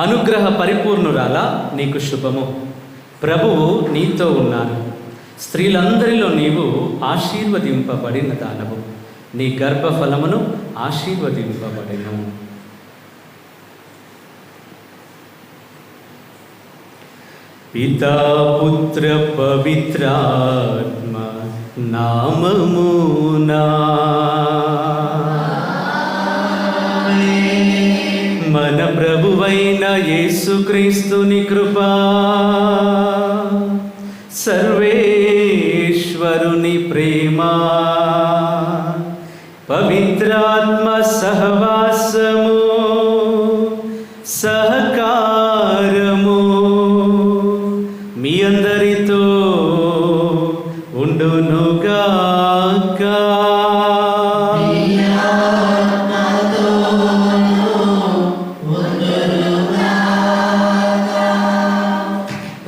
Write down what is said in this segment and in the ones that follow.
అనుగ్రహ పరిపూర్ణురాలా నీకు శుభము, ప్రభువు నీతో ఉన్నారు. స్త్రీలందరిలో నీవు ఆశీర్వదింపబడిన దానవు, నీ గర్భఫలమును ఆశీర్వదింపబడిను. పితా పుత్ర పవిత్రాత్మ నామమునా మన ప్రభువైన యేసుక్రీస్తుని కృపా, సర్వేశ్వరుని ప్రేమ, పవిత్రాత్మ సహవాసము సహకారము మీ అందరితో ఉండునుగాక.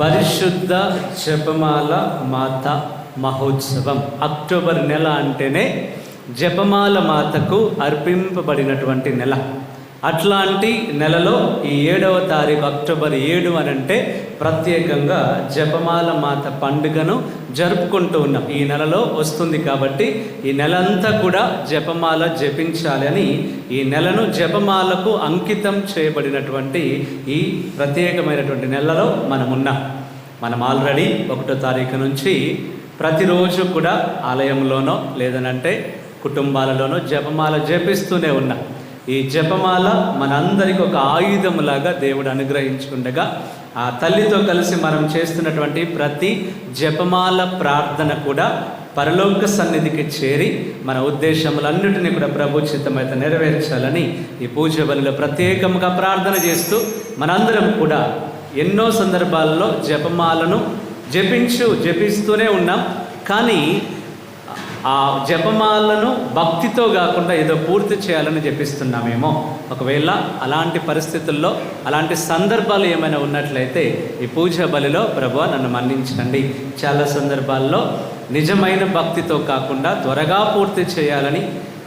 పరిశుద్ధ జపమాల మాత మహోత్సవం అక్టోబర్ నెల అంటేనే జపమాల మాతకు అర్పింపబడినటువంటి నెల. అట్లాంటి నెలలో ఈ 7వ తారీఖు అక్టోబర్ 7 అనంటే ప్రత్యేకంగా జపమాల మాత పండుగను జరుపుకుంటూ ఉన్నాం. ఈ నెలలో వస్తుంది కాబట్టి ఈ నెలంతా కూడా జపమాల జపించాలి అని ఈ నెలను జపమాలకు అంకితం చేయబడినటువంటి ఈ ప్రత్యేకమైనటువంటి నెలలో మనమున్నాం. మనం ఆల్రెడీ 1వ తారీఖు నుంచి ప్రతిరోజు కూడా ఆలయంలోనో లేదనంటే కుటుంబాలలోనో జపమాల జపిస్తూనే ఉన్నాం. ఈ జపమాల మనందరికీ ఒక ఆయుధములాగా దేవుడు అనుగ్రహించుకుండగా ఆ తల్లితో కలిసి మనం చేస్తున్నటువంటి ప్రతి జపమాల ప్రార్థన కూడా పరలోక సన్నిధికి చేరి మన ఉద్దేశములన్నిటినీ కూడా ప్రభుచితమైతే నెరవేర్చాలని ఈ పూజ బలిలో ప్రత్యేకంగా ప్రార్థన చేస్తూ మనందరం కూడా ఎన్నో సందర్భాల్లో జపమాలను జపిస్తూనే ఉన్నాం. కానీ ఆ జపమాలను భక్తితో కాకుండా ఏదో పూర్తి చేయాలని జపిస్తున్నామేమో. ఒకవేళ అలాంటి పరిస్థితుల్లో అలాంటి సందర్భాలు ఏమైనా ఉన్నట్లయితే ఈ పూజ బలిలో ప్రభువా నన్ను మన్నించండి. చాలా సందర్భాల్లో నిజమైన భక్తితో కాకుండా త్వరగా పూర్తి చేయాలని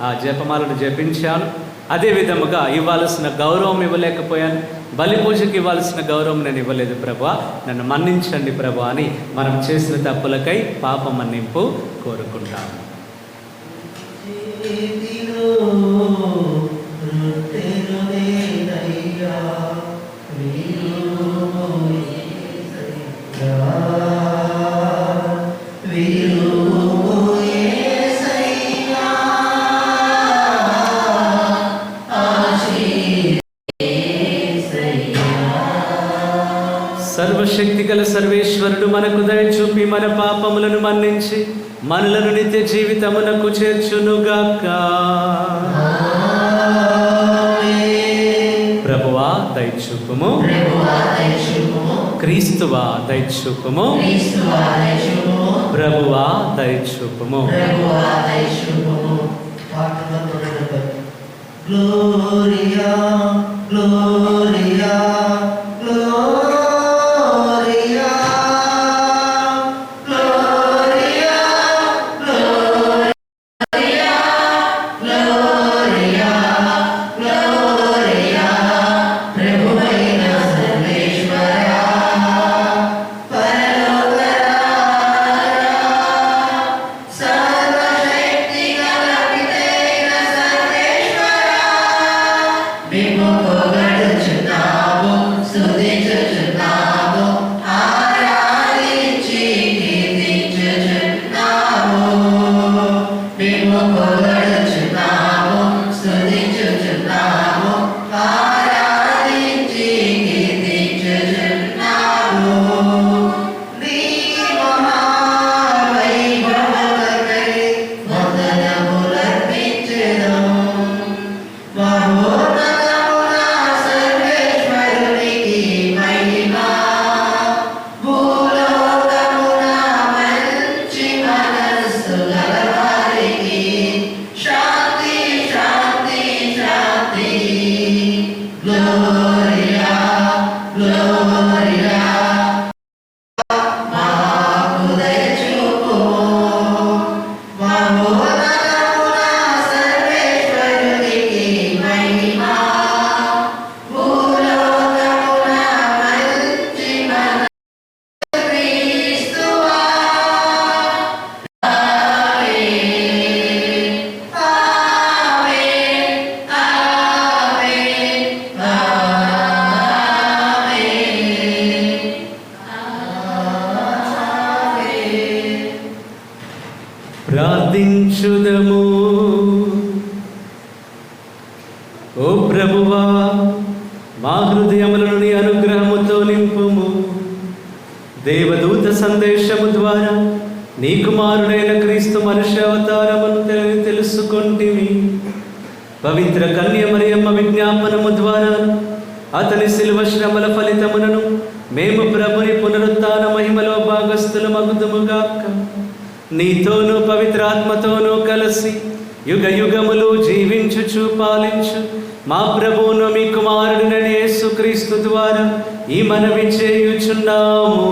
ఆ జపమాలను జపించాను. అదే విధముగా ఇవ్వాల్సిన గౌరవం ఇవ్వలేకపోయాను, బలి పూజకి ఇవ్వాల్సిన గౌరవం నేను ఇవ్వలేదు ప్రభువా, నన్ను మన్నించండి ప్రభువా అని మనం చేసిన తప్పులకై పాప మన్నింపు కోరుకుంటాము. సర్వశక్తి గల సర్వేశ్వరుడు మనకు దయ చూపి మన పాపములను మన్నించి మనలను నిత్య జీవితమునకు చేర్చునుగాక. ప్రభువా దయచూపుము, క్రీస్తువా దయచూపుము, ప్రభువా దయచూపుము. Gloria gloria Bimbo, go, go, go, go, go, సమర్పించుదము. ఓ ప్రభువా, మా హృదయములను నీ అనుగ్రహముతో నింపుము. దేవదూత సందేశము ద్వారా నీ కుమారుడైన క్రీస్తు మనుష్యావతారమును తెలుసుకొంటిమి. పవిత్ర కన్య మరియమ్మ విజ్ఞాపనము ద్వారా అతని శిలువ శ్రమల ఫలితములను మేము ప్రభుని పునరుత్థాన మహిమలో భాగస్థులమగుదుముగాక. నీతోనూ పవిత్రాత్మతోనూ కలిసి యుగ యుగములు జీవించుచు పాలించు మా ప్రభువును మీ కుమారుడినైన యేసుక్రీస్తు ద్వారా ఈ మనవి చేయుచున్నాము.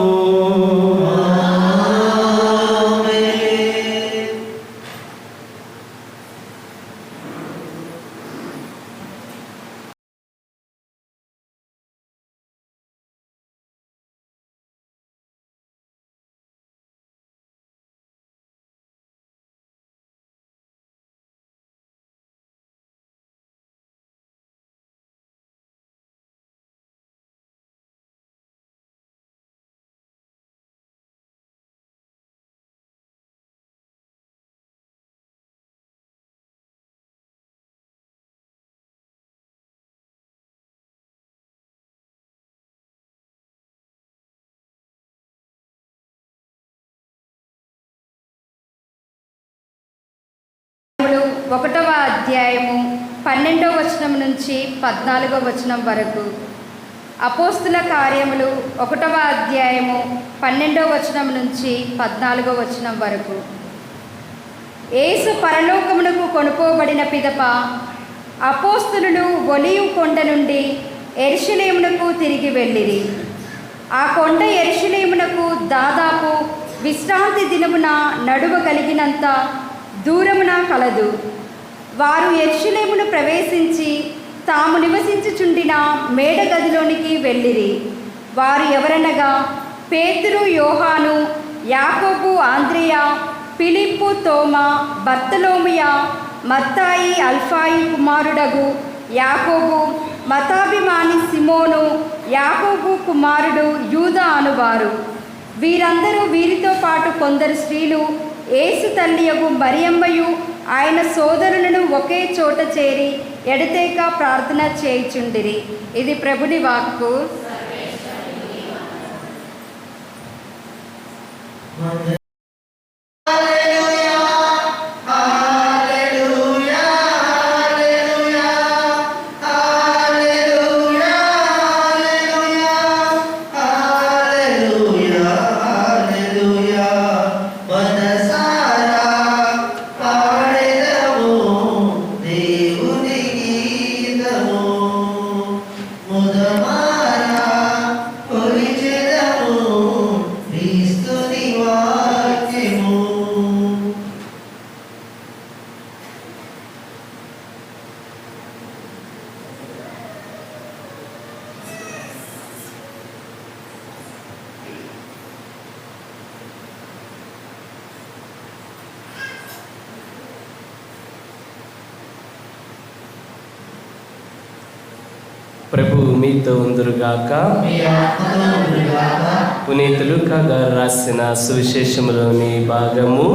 ఒకటవ అధ్యాయము 12వ వచనం నుంచి 14వ వచనం వరకు. అపోస్తుల కార్యములు 1వ అధ్యాయము 12వ వచనం నుంచి 14వ వచనం వరకు. యేసు పరలోకమునకు కొనుపోబడిన పిదప అపోస్తులు ఒలీవ కొండ నుండి యెరూషలేమునకు తిరిగి వెళ్ళిరి. ఆ కొండ యెరూషలేమునకు దాదాపు విశ్రాంతి దినమున నడువగలిగినంత దూరమున కలదు. వారు యెరూషలేమును ప్రవేశించి తాము నివసించుచుండిన మేడ గదిలోనికి వెళ్ళిరి. వారు ఎవరనగా పేతురు, యోహాను, యాకోబు, ఆంద్రెయ, ఫిలిప్పు, తోమా, బర్తలోమియ, మత్తాయి, అల్ఫాయి కుమారుడగు యాకోబు, మతాభిమాని సిమోను, యాకోబు కుమారుడు యూదా అనువారు. వీరందరూ వీరితో పాటు కొందరు స్త్రీలు యేసు తల్లియగు మరియమ్మయు ఆయన సోదరులను ఒకే చోట చేరి ఎడతెగ ప్రార్థన చేయుచుండిరి. ఇది ప్రభుని వాక్కు. ప్రభువు మీతో ఉందురుగాక. పునీత లూకా గారు రాసిన సువిశేషములోని భాగము.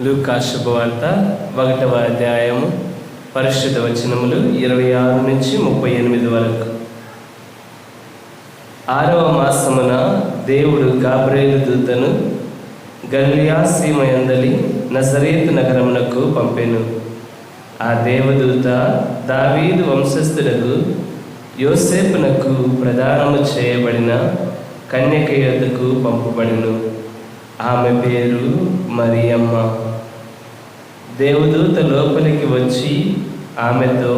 లూకా శుభవార్త 1వ అధ్యాయము పరిశుద్ధ వచనములు 26 నుంచి 38 వరకు. 6వ మాసమున దేవుడు గాబ్రియేలు దూతను గలిలయ సీమయందలి నజరేతు నగరమునకు పంపెను. ఆ దేవదూత దావీదు వంశస్థులకు యోసేపునకు ప్రదానము చేయబడిన కన్యక యొద్దకు పంపబడెను. ఆమె పేరు మరియమ్మ. దేవదూత లోపలికి వచ్చి ఆమెతో,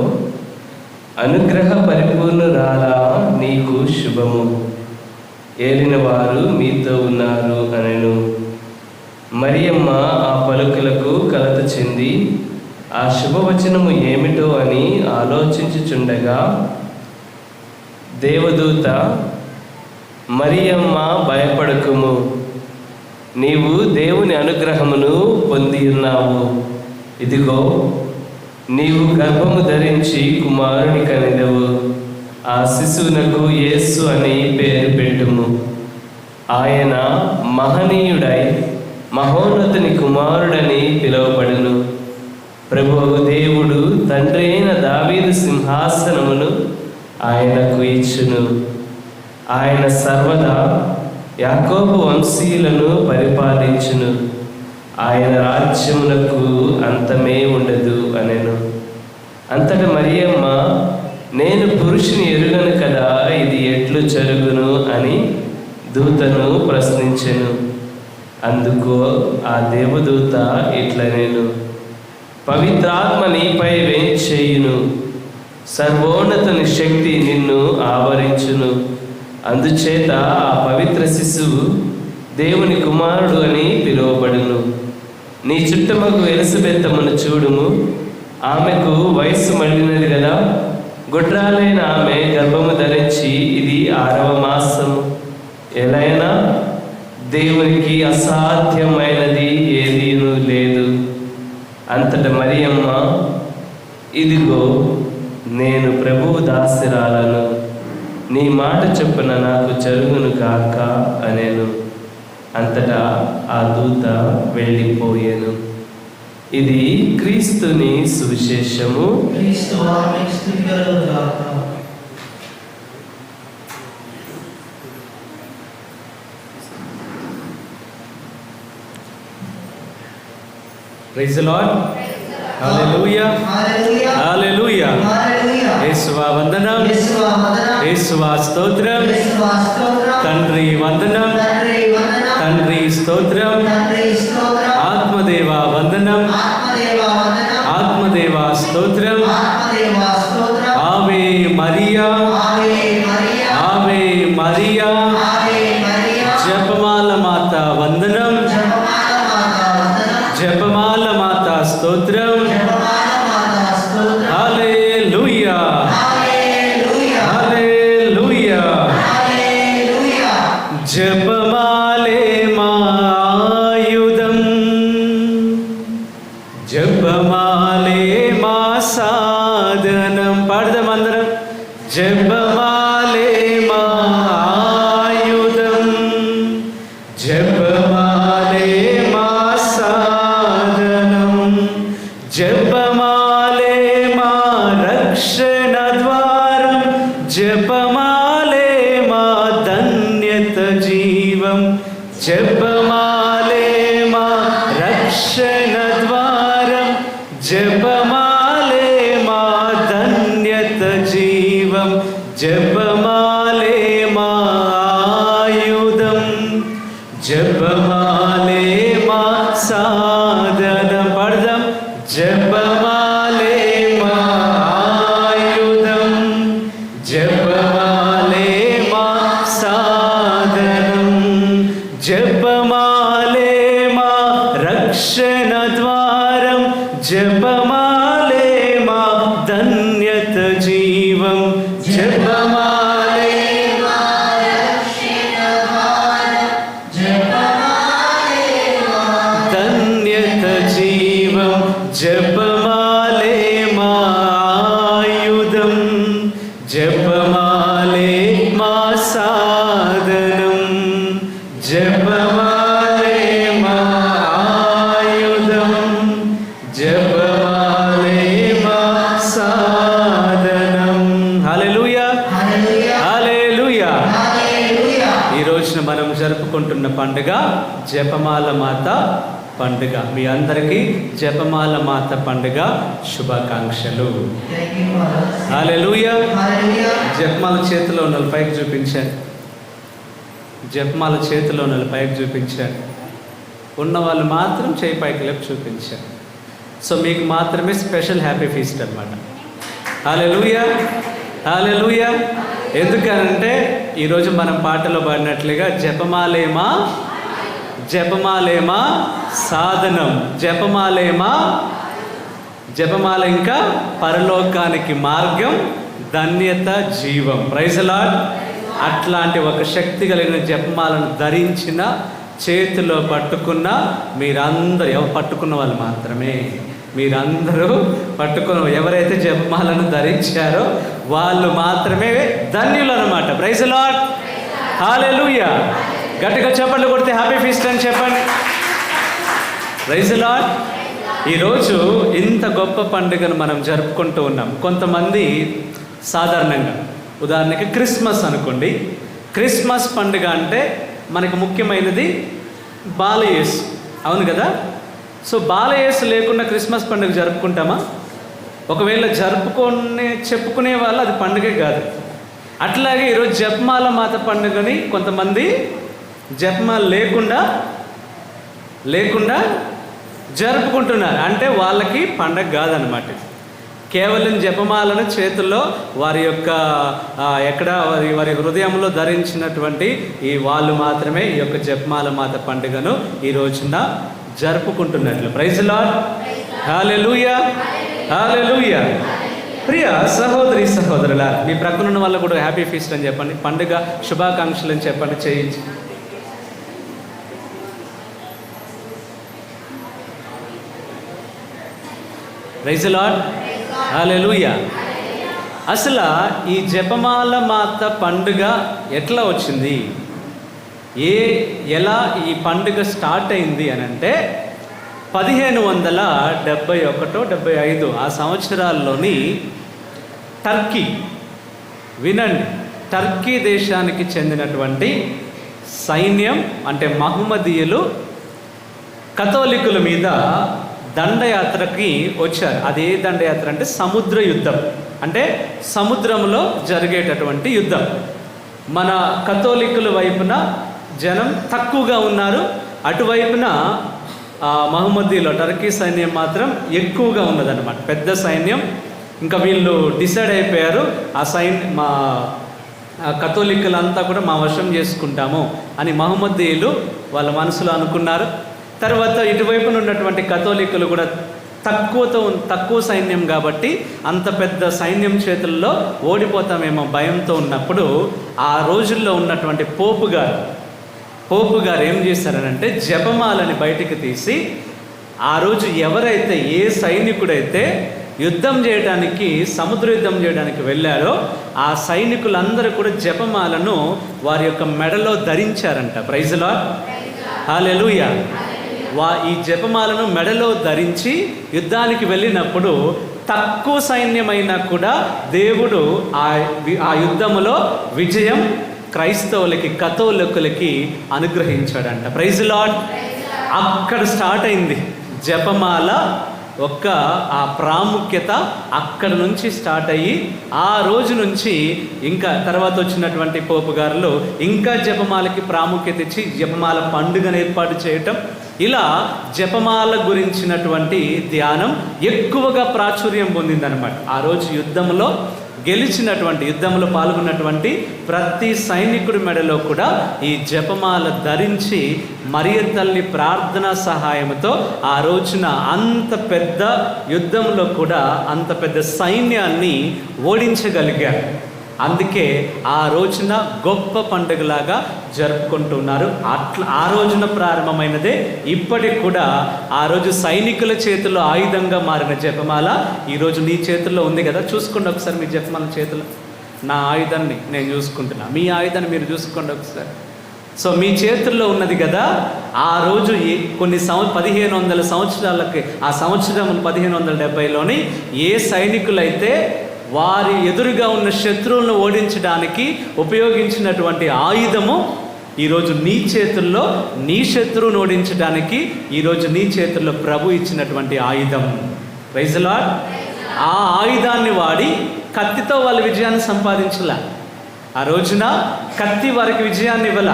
అనుగ్రహ పరిపూర్ణురాలా, నీకు శుభము, ఏలిన వారు మీతో ఉన్నారు అనెను. మరియమ్మ ఆ పలుకులకు కలత చెంది ఆ శుభవచనము ఏమిటో అని ఆలోచించుచుండగా దేవదూత మరియమ్మ భయపడకుము, నీవు దేవుని అనుగ్రహమును పొంది ఉన్నావు. ఇదిగో నీవు గర్భము ధరించి కుమారుని కనెదవు. ఆ శిశువునకు యేసు అని పేరు పెట్టుము. ఆయన మహనీయుడై మహోన్నతుని కుమారుడని పిలువబడును. ప్రభువు దేవుడు తండ్రి అయిన దావీదు సింహాసనమును ఆయనకు ఇచ్చును. ఆయన సర్వదా యాకోబు వంశీయులను పరిపాలించును. ఆయన రాజ్యమునకు అంతమే ఉండదు అనెను. అంతట మరియమ్మ, నేను పురుషుని ఎరుగను కదా, ఇది ఎట్లు జరుగును అని దూతను ప్రశ్నించెను. అందుకు ఆ దేవదూత ఇట్లనెను, పవిత్రాత్మ నీపై వేంచేయును, సర్వోన్నతుని శక్తి నిన్ను ఆవరించును. అందుచేత ఆ పవిత్ర శిశువు దేవుని కుమారుడు అని పిలువబడును. నీ చుట్టమగు ఎలిజబెత్తమును చూడుము, ఆమెకు వయస్సు మళ్ళినది కదా. గుడ్రాలైన ఆమె గర్భము ధరించి ఇది 6వ మాసము. ఎలైనా దేవునికి అసాధ్యమైనది ఏదీనూ లేదు. అంతట మరియమ్మ, ఇదిగో నేను ప్రభువు దాసిరాలను, నీ మాట చొప్పున నాకు జరుగును కాక అనెను. అంతటా ఆ దూత వెళ్ళిపోయాను. ఇది క్రీస్తుని సువిశేషము. Praise the lord. Hallelujah, hallelujah. యేసువా వందనం, యేసువా స్తోత్రం, తండ్రి వందనం, తండ్రి స్తోత్రం, ఆత్మదేవా వందనం, ఆత్మదేవా స్తోత్రం. ఆవే మరియా, ఆవే మరియా. జపమాల మాత వందనం, జపమాల మాత స్తోత్రం. హల్లెలూయా, హల్లెలూయా. జపమాలే మా ఆయుధం, జపమాలే మా సాధనం. పాడదాం అందరం. జపమాలే మా ఆయుధం, జపమాలే మా సాధనం, జపమాలే మా రక్షణ ద్వారం, జపమాలే మా ధన్యత జీవం, జపమాలే మా రక్షణ ద్వారం, జపమాలే మా ధన్యత జీవం, జపమాలే మా ఆయుధం, జపమాలే మా సాధనం. పడదాం. జపమాలే మా ఆయుధం, జపమాలే మా సాధనం, జపమాలే మా రక్షణ ద్వారం, జపమాలే మా ధన్యత జీవం, జపమాలే మా ధన్యత జీవం, జపమాలే మా ఆయుధం, జపమాలే మా సాధనం, జపమాలే మా ఆయుధం, జపమాలే మా సాధనం. హల్లెలూయా, హల్లెలూయా. ఈ రోజున మనం జరుపుకుంటున్న పండుగ జపమాల మాత పండుగ. మీ అందరికీ జపమాల మాత పండుగ శుభాకాంక్షలు. హల్లెలూయా. జపమాల చేతిలో ఉన్న పైకి చూపించాను, జపమాల చేతిలో ఉన్న పైకి చూపించాను. ఉన్నవాళ్ళు మాత్రం చేయి పైకి లేపు చూపించాను. సో మీకు మాత్రమే స్పెషల్ హ్యాపీ ఫీస్ట్ అన్నమాట. హల్లెలూయా, హల్లెలూయా. ఎందుకనంటే ఈరోజు మనం పాటలో పాడినట్లుగా జపమాలేమా, జపమాలేమా సాధనం, జపమాలేమా, జపమాల ఇంకా పరలోకానికి మార్గం, ధన్యత జీవం. Praise the Lord. అట్లాంటి ఒక శక్తి కలిగిన జపమాలను ధరించిన, చేతిలో పట్టుకున్న మీరందరూ, ఎవరు పట్టుకున్న వాళ్ళు మాత్రమే, మీరందరూ పట్టుకున్న ఎవరైతే జపమాలను ధరించారో వాళ్ళు మాత్రమే ధన్యులు అనమాట. Praise the lord, hallelujah. గట్టిగా చప్పట్లు కొడితే హ్యాపీ ఫీస్ట్ అని చెప్పండి. Praise the Lord. ఈరోజు ఇంత గొప్ప పండుగను మనం జరుపుకుంటూ ఉన్నాం. కొంతమంది సాధారణంగా, ఉదాహరణకి క్రిస్మస్ అనుకోండి. క్రిస్మస్ పండుగ అంటే మనకు ముఖ్యమైనది బాలయేసు, అవును కదా. సో బాలయేసు లేకుండా క్రిస్మస్ పండుగ జరుపుకుంటామా? ఒకవేళ చెప్పుకునే వాళ్ళు అది పండుగే కాదు. అట్లాగే ఈరోజు జపమాల మాత పండుగని కొంతమంది జపమాల లేకుండా జరుపుకుంటున్నారు. అంటే వాళ్ళకి పండగ కాదనమాట. కేవలం జపమాలను చేతుల్లో వారి యొక్క వారి హృదయంలో ధరించినటువంటి ఈ వాళ్ళు మాత్రమే ఈ యొక్క జపమాల మాత పండుగను ఈ రోజున జరుపుకుంటున్నట్లు. ప్రైజ్ ది లార్డ్, హల్లెలూయా, హల్లెలూయా. ప్రియ సహోదరి సహోదరుల, మీ ప్రక్కన ఉన్న వాళ్ళకు కూడా హ్యాపీ ఫీస్ట్ అని చెప్పండి, పండుగ శుభాకాంక్షలు అని చెప్పండి, చేయించి. ప్రైజ్ ది లార్డ్, హల్లెలూయా. అసలు ఈ జపమాల మాత పండుగ ఎట్లా వచ్చింది, ఎలా ఈ పండుగ స్టార్ట్ అయింది అని అంటే 1571-75 ఆ సంవత్సరాల్లోని టర్కీ, వినండి, టర్కీ దేశానికి చెందినటువంటి సైన్యం అంటే మహమ్మదీయులు కథోలికుల మీద దండయాత్రకి వచ్చారు. అదే దండయాత్ర అంటే సముద్ర యుద్ధం, అంటే సముద్రంలో జరిగేటటువంటి యుద్ధం. మన కథోలికుల వైపున జనం తక్కువగా ఉన్నారు, అటువైపున మహమ్మదీయులు టర్కీ సైన్యం మాత్రం ఎక్కువగా ఉన్నదన్నమాట, పెద్ద సైన్యం. ఇంకా వీళ్ళు డిసైడ్ అయిపోయారు, మా కథోలికులంతా కూడా మా వశం చేసుకుంటాము అని మహమ్మదీయులు వాళ్ళ మనసులో అనుకున్నారు. తర్వాత ఇటువైపున ఉన్నటువంటి కథోలికులు కూడా తక్కువ సైన్యం కాబట్టి అంత పెద్ద సైన్యం చేతుల్లో ఓడిపోతామేమో భయంతో ఉన్నప్పుడు ఆ రోజుల్లో ఉన్నటువంటి పోపు గారు ఏం చేశారనంటే జపమాలని బయటికి తీసి, ఆ రోజు ఎవరైతే ఏ సైనికుడైతే సముద్ర యుద్ధం చేయడానికి వెళ్ళారో ఆ సైనికులందరూ కూడా జపమాలను వారి యొక్క మెడలో ధరించారంట. ప్రైజ్ ది లార్డ్, హల్లెలూయా. ఈ జపమాలను మెడలో ధరించి యుద్ధానికి వెళ్ళినప్పుడు తక్కువ సైన్యమైనా కూడా దేవుడు ఆ యుద్ధములో విజయం క్రైస్తవులకి, కథోలికులకి అనుగ్రహించాడంట. Praise the lord. అక్కడ స్టార్ట్ అయింది జపమాల ఆ ప్రాముఖ్యత. అక్కడ నుంచి స్టార్ట్ అయ్యి ఆ రోజు నుంచి ఇంకా తర్వాత వచ్చినటువంటి పోపు గారులు ఇంకా జపమాలకి ప్రాముఖ్యత ఇచ్చి జపమాల పండుగను ఏర్పాటు చేయటం, ఇలా జపమాల గురించినటువంటి ధ్యానం ఎక్కువగా ప్రాచుర్యం పొందిందనమాట. ఆ రోజు యుద్ధంలో పాల్గొన్నటువంటి ప్రతి సైనికుడి మెడలో కూడా ఈ జపమాల ధరించి మరియ తల్లి ప్రార్థనా సహాయంతో ఆ రోజున అంత పెద్ద యుద్ధంలో కూడా అంత పెద్ద సైన్యాన్ని ఓడించగలిగారు. అందుకే ఆ రోజున గొప్ప పండుగలాగా జరుపుకుంటున్నారు. ఆ రోజున ప్రారంభమైనదే ఇప్పటికి కూడా ఆ రోజు సైనికుల చేతిలో ఆయుధంగా మారిన జపమాల ఈరోజు నీ చేతుల్లో ఉంది కదా. చూసుకోండి ఒకసారి మీ జపమాల చేతిలో. నా ఆయుధాన్ని నేను చూసుకుంటున్నా, మీ ఆయుధాన్ని మీరు చూసుకోండి ఒకసారి. సో మీ చేతుల్లో ఉన్నది కదా. ఆ రోజు కొన్ని 1500 సంవత్సరాలకి, ఆ సంవత్సరం 1570లోని ఏ సైనికులైతే వారి ఎదురుగా ఉన్న శత్రువులను ఓడించడానికి ఉపయోగించినటువంటి ఆయుధము ఈరోజు నీ చేతుల్లో, నీ శత్రువును ఓడించడానికి ఈరోజు నీ చేతుల్లో ప్రభు ఇచ్చినటువంటి ఆయుధం. Praise the Lord. ఆ ఆయుధాన్ని వాడి కత్తితో వాళ్ళ విజయాన్ని సంపాదించలా. ఆ రోజున కత్తి వారికి విజయాన్ని ఇవ్వాల,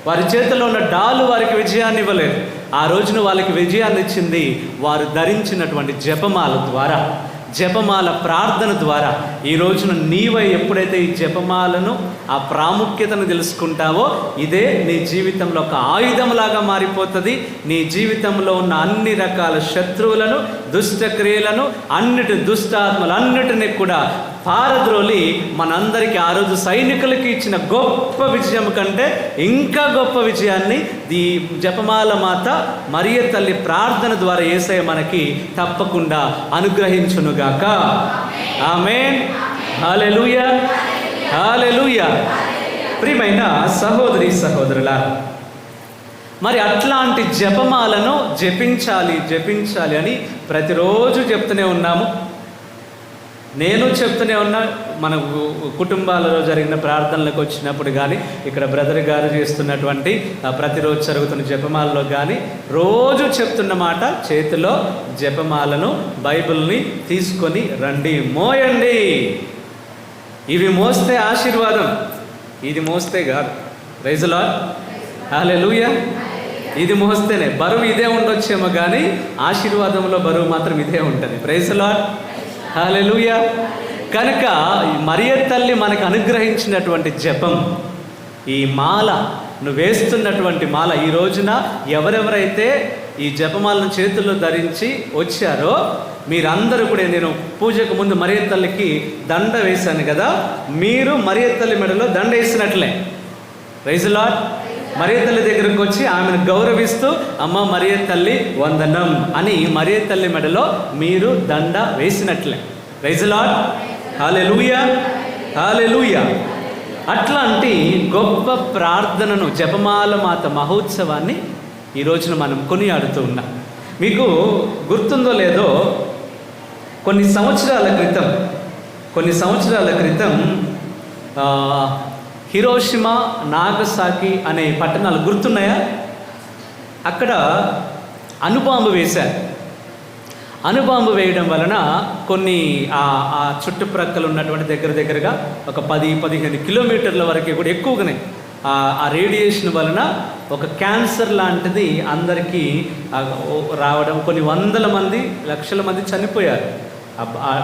వారి చేతిలో ఉన్న డాలు వారికి విజయాన్ని ఇవ్వలేదు. ఆ రోజున వాళ్ళకి విజయాన్ని ఇచ్చింది వారు ధరించినటువంటి జపమాల ద్వారా, జపమాల ప్రార్థన ద్వారా. ఈ రోజున నీవై ఎప్పుడైతే ఈ జపమాలను, ఆ ప్రాముఖ్యతను తెలుసుకుంటావో ఇదే నీ జీవితంలో ఒక ఆయుధంలాగా మారిపోతుంది. నీ జీవితంలో ఉన్న అన్ని రకాల శత్రువులను, దుష్ట క్రియలను, దుష్టాత్మలు అన్నిటినీ కూడా పారద్రోలి మనందరికీ ఆ రోజు సైనికులకి ఇచ్చిన గొప్ప విజయం కంటే ఇంకా గొప్ప విజయాన్ని ఈ జపమాల మాత మరియ తల్లి ప్రార్థన ద్వారా యేసయ్య మనకి తప్పకుండా అనుగ్రహించునుగాక. ఆమేన్. హల్లెలూయా, హల్లెలూయా. ప్రియమైన సహోదరి సహోదరులారా, మరి అట్లాంటి జపమాలను జపించాలి అని ప్రతిరోజు చెప్తూనే ఉన్నాము. నేను చెప్తూనే ఉన్నా. మన కుటుంబాలలో జరిగిన ప్రార్థనలకు వచ్చినప్పుడు కానీ, ఇక్కడ బ్రదర్ గారు చేస్తున్నటువంటి ప్రతిరోజు జరుగుతున్న జపమాలలో కానీ రోజు చెప్తున్న మాట, చేతిలో జపమాలను బైబిల్ని తీసుకొని రండి, మోయండి. ఇవి మోస్తే ఆశీర్వాదం, ఇది మోస్తే కాదు. ప్రైజ్ ది లార్డ్, హల్లెలూయా. ఇది మోస్తేనే బరువు ఇదే ఉండొచ్చేమో కానీ ఆశీర్వాదంలో బరువు మాత్రం ఇదే ఉంటుంది. ప్రైజ్ ది లార్డ్, హల్లెలూయా. కనుక మరియ తల్లి మనకు అనుగ్రహించినటువంటి జపం, ఈ మాల, నువ్వు వేస్తున్నటువంటి మాల, ఈ రోజున ఎవరెవరైతే ఈ జపమాలను చేతుల్లో ధరించి వచ్చారో మీరందరూ కూడా, నేను పూజకు ముందు మరియ తల్లికి దండ వేశాను కదా, మీరు మరియ తల్లి మెడలో దండ వేసినట్లే. Praise the lord. మరియ తల్లి దగ్గరకు వచ్చి ఆమెను గౌరవిస్తూ, అమ్మ మరియ తల్లి వందనం అని మరియ తల్లి మెడలో మీరు దండ వేసినట్లే. ప్రైజ్ ది లార్డ్, హల్లెలూయా, హల్లెలూయా. అట్లాంటి గొప్ప ప్రార్థనను, జపమాల మాత మహోత్సవాన్ని ఈ రోజున మనం కొనియాడుతూ ఉన్నాం. మీకు గుర్తుందో లేదో, కొన్ని సంవత్సరాల క్రితం హిరోషిమా, నాగసాకి అనే పట్టణాలు గుర్తున్నాయా? అక్కడ అణుబాంబు వేశారు. అణుబాంబు వేయడం వలన కొన్ని ఆ చుట్టుప్రక్కల ఉన్నటువంటి దగ్గరగా ఒక 10-15 కిలోమీటర్ల వరకు కూడా ఎక్కువగానే ఆ రేడియేషన్ వలన ఒక క్యాన్సర్ లాంటిది అందరికీ రావడం, కొన్ని వందల మంది, లక్షల మంది చనిపోయారు.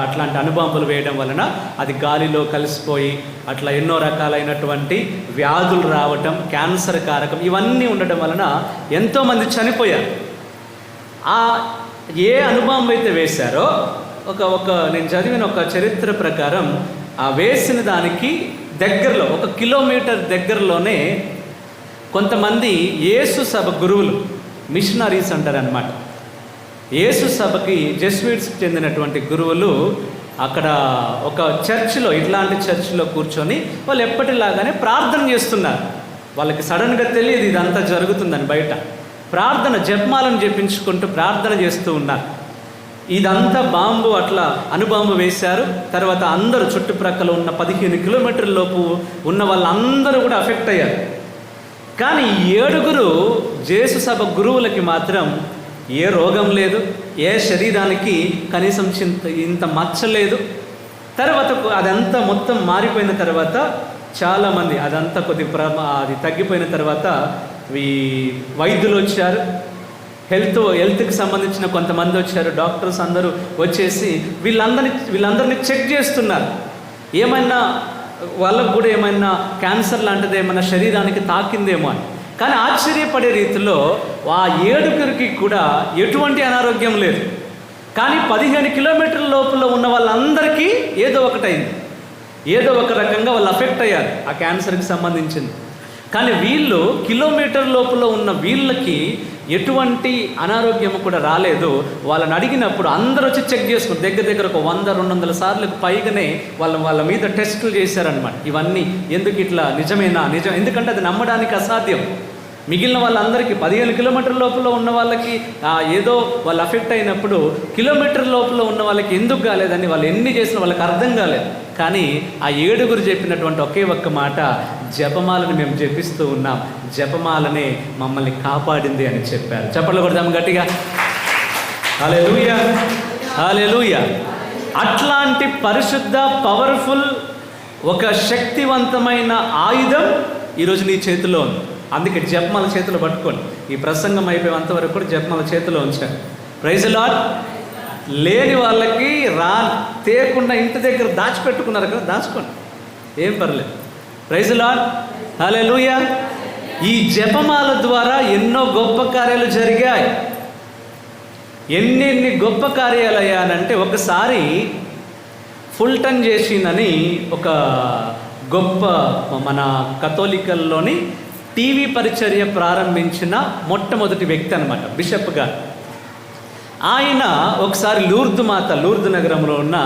అట్లాంటి అణుబాంబులు వేయడం వలన అది గాలిలో కలిసిపోయి అట్లా ఎన్నో రకాలైనటువంటి వ్యాధులు రావటం, క్యాన్సర్ కారకం, ఇవన్నీ ఉండటం వలన ఎంతోమంది చనిపోయారు. ఏ అణుబాంబు అయితే వేశారో, నేను చదివిన ఒక చరిత్ర ప్రకారం ఆ వేసిన దానికి దగ్గరలో, 1 కిలోమీటర్ దగ్గరలోనే కొంతమంది యేసు సభ గురువులు, మిషనరీస్ అంటారనమాట. యేసు సభకి జెస్యూట్స్కి చెందినటువంటి గురువులు అక్కడ ఒక చర్చిలో, ఇట్లాంటి చర్చిలో కూర్చొని వాళ్ళు ఎప్పటిలాగానే ప్రార్థన చేస్తున్నారు. వాళ్ళకి సడన్గా తెలియదు ఇదంతా జరుగుతుందని. బయట ప్రార్థన, జపమాలను జపించుకుంటూ ప్రార్థన చేస్తూ ఉన్నారు. ఇదంతా బాంబు, అట్లా అణుబాంబు వేశారు. తర్వాత అందరూ చుట్టుప్రక్కల ఉన్న 15 కిలోమీటర్ల లోపు ఉన్న వాళ్ళందరూ కూడా అఫెక్ట్ అయ్యారు. కానీ 7 జేసు సభ గురువులకి మాత్రం ఏ రోగం లేదు, ఏ శరీరానికి కనీసం ఇంత మచ్చ లేదు. తర్వాత అదంతా మొత్తం మారిపోయిన తర్వాత చాలామంది, అదంతా అది తగ్గిపోయిన తర్వాత ఈ వైద్యులు వచ్చారు, హెల్త్కి సంబంధించిన కొంతమంది వచ్చారు, డాక్టర్స్ అందరూ వచ్చేసి వీళ్ళందరినీ చెక్ చేస్తున్నారు. ఏమైనా వాళ్ళకు కూడా ఏమైనా క్యాన్సర్ లాంటిది ఏమైనా శరీరానికి తాకిందేమో అని. కానీ ఆశ్చర్యపడే రీతిలో ఆ 7 కూడా ఎటువంటి అనారోగ్యం లేదు. కానీ 15 కిలోమీటర్ల లోపల ఉన్న వాళ్ళందరికీ ఏదో ఒకటైంది, ఏదో ఒక రకంగా వాళ్ళు అఫెక్ట్ అయ్యారు ఆ క్యాన్సర్కి సంబంధించింది. కానీ వీళ్ళు కిలోమీటర్ లోపల ఉన్న వీళ్ళకి ఎటువంటి అనారోగ్యం కూడా రాలేదు. వాళ్ళని అడిగినప్పుడు అందరూ వచ్చి చెక్ చేసుకుని దగ్గర ఒక 100-200 సార్లకు పైగానే వాళ్ళ మీద టెస్టులు చేశారనమాట. ఇవన్నీ ఎందుకు ఇట్లా, నిజం, ఎందుకంటే అది నమ్మడానికి అసాధ్యం. మిగిలిన వాళ్ళందరికీ 15 కిలోమీటర్ల లోపల ఉన్న వాళ్ళకి ఏదో వాళ్ళు అఫెక్ట్ అయినప్పుడు, కిలోమీటర్ లోపల ఉన్న వాళ్ళకి ఎందుకు కాలేదని వాళ్ళు ఎన్ని చేసినా వాళ్ళకి అర్థం కాలేదు. కానీ ఆ 7 చెప్పినటువంటి ఒకే ఒక్క మాట, జపమాలను మేము జపిస్తూ ఉన్నాం, జపమాలనే మమ్మల్ని కాపాడింది అని చెప్పారు. చప్పట్లు కొడదాం గట్టిగా, హల్లెలూయా, హల్లెలూయా. అట్లాంటి పరిశుద్ధ, పవర్ఫుల్, ఒక శక్తివంతమైన ఆయుధం ఈరోజు నీ చేతిలో ఉంది. అందుకే జపమాల చేతిలో పట్టుకోండి. ఈ ప్రసంగం అయిపోయేంత వరకు కూడా జపమాల చేతిలో ఉంచాను. Praise the Lord. లేని వాళ్ళకి తేకుండా ఇంటి దగ్గర దాచిపెట్టుకున్నారు కదా, దాచుకోండి, ఏం పర్లేదు. ప్రైజ్ ది లార్డ్, హల్లెలూయా. ఈ జపమాల ద్వారా ఎన్నో గొప్ప కార్యాలు జరిగాయి. ఎన్ని గొప్ప కార్యాలు అయ్యానంటే, ఒకసారి ఫుల్టన్ చేసిందని ఒక గొప్ప మన కథోలికల్లోని టీవీ పరిచర్య ప్రారంభించిన మొట్టమొదటి వ్యక్తి అనమాట, బిషప్ గారు. ఆయన ఒకసారి లూర్దు నగరంలో ఉన్న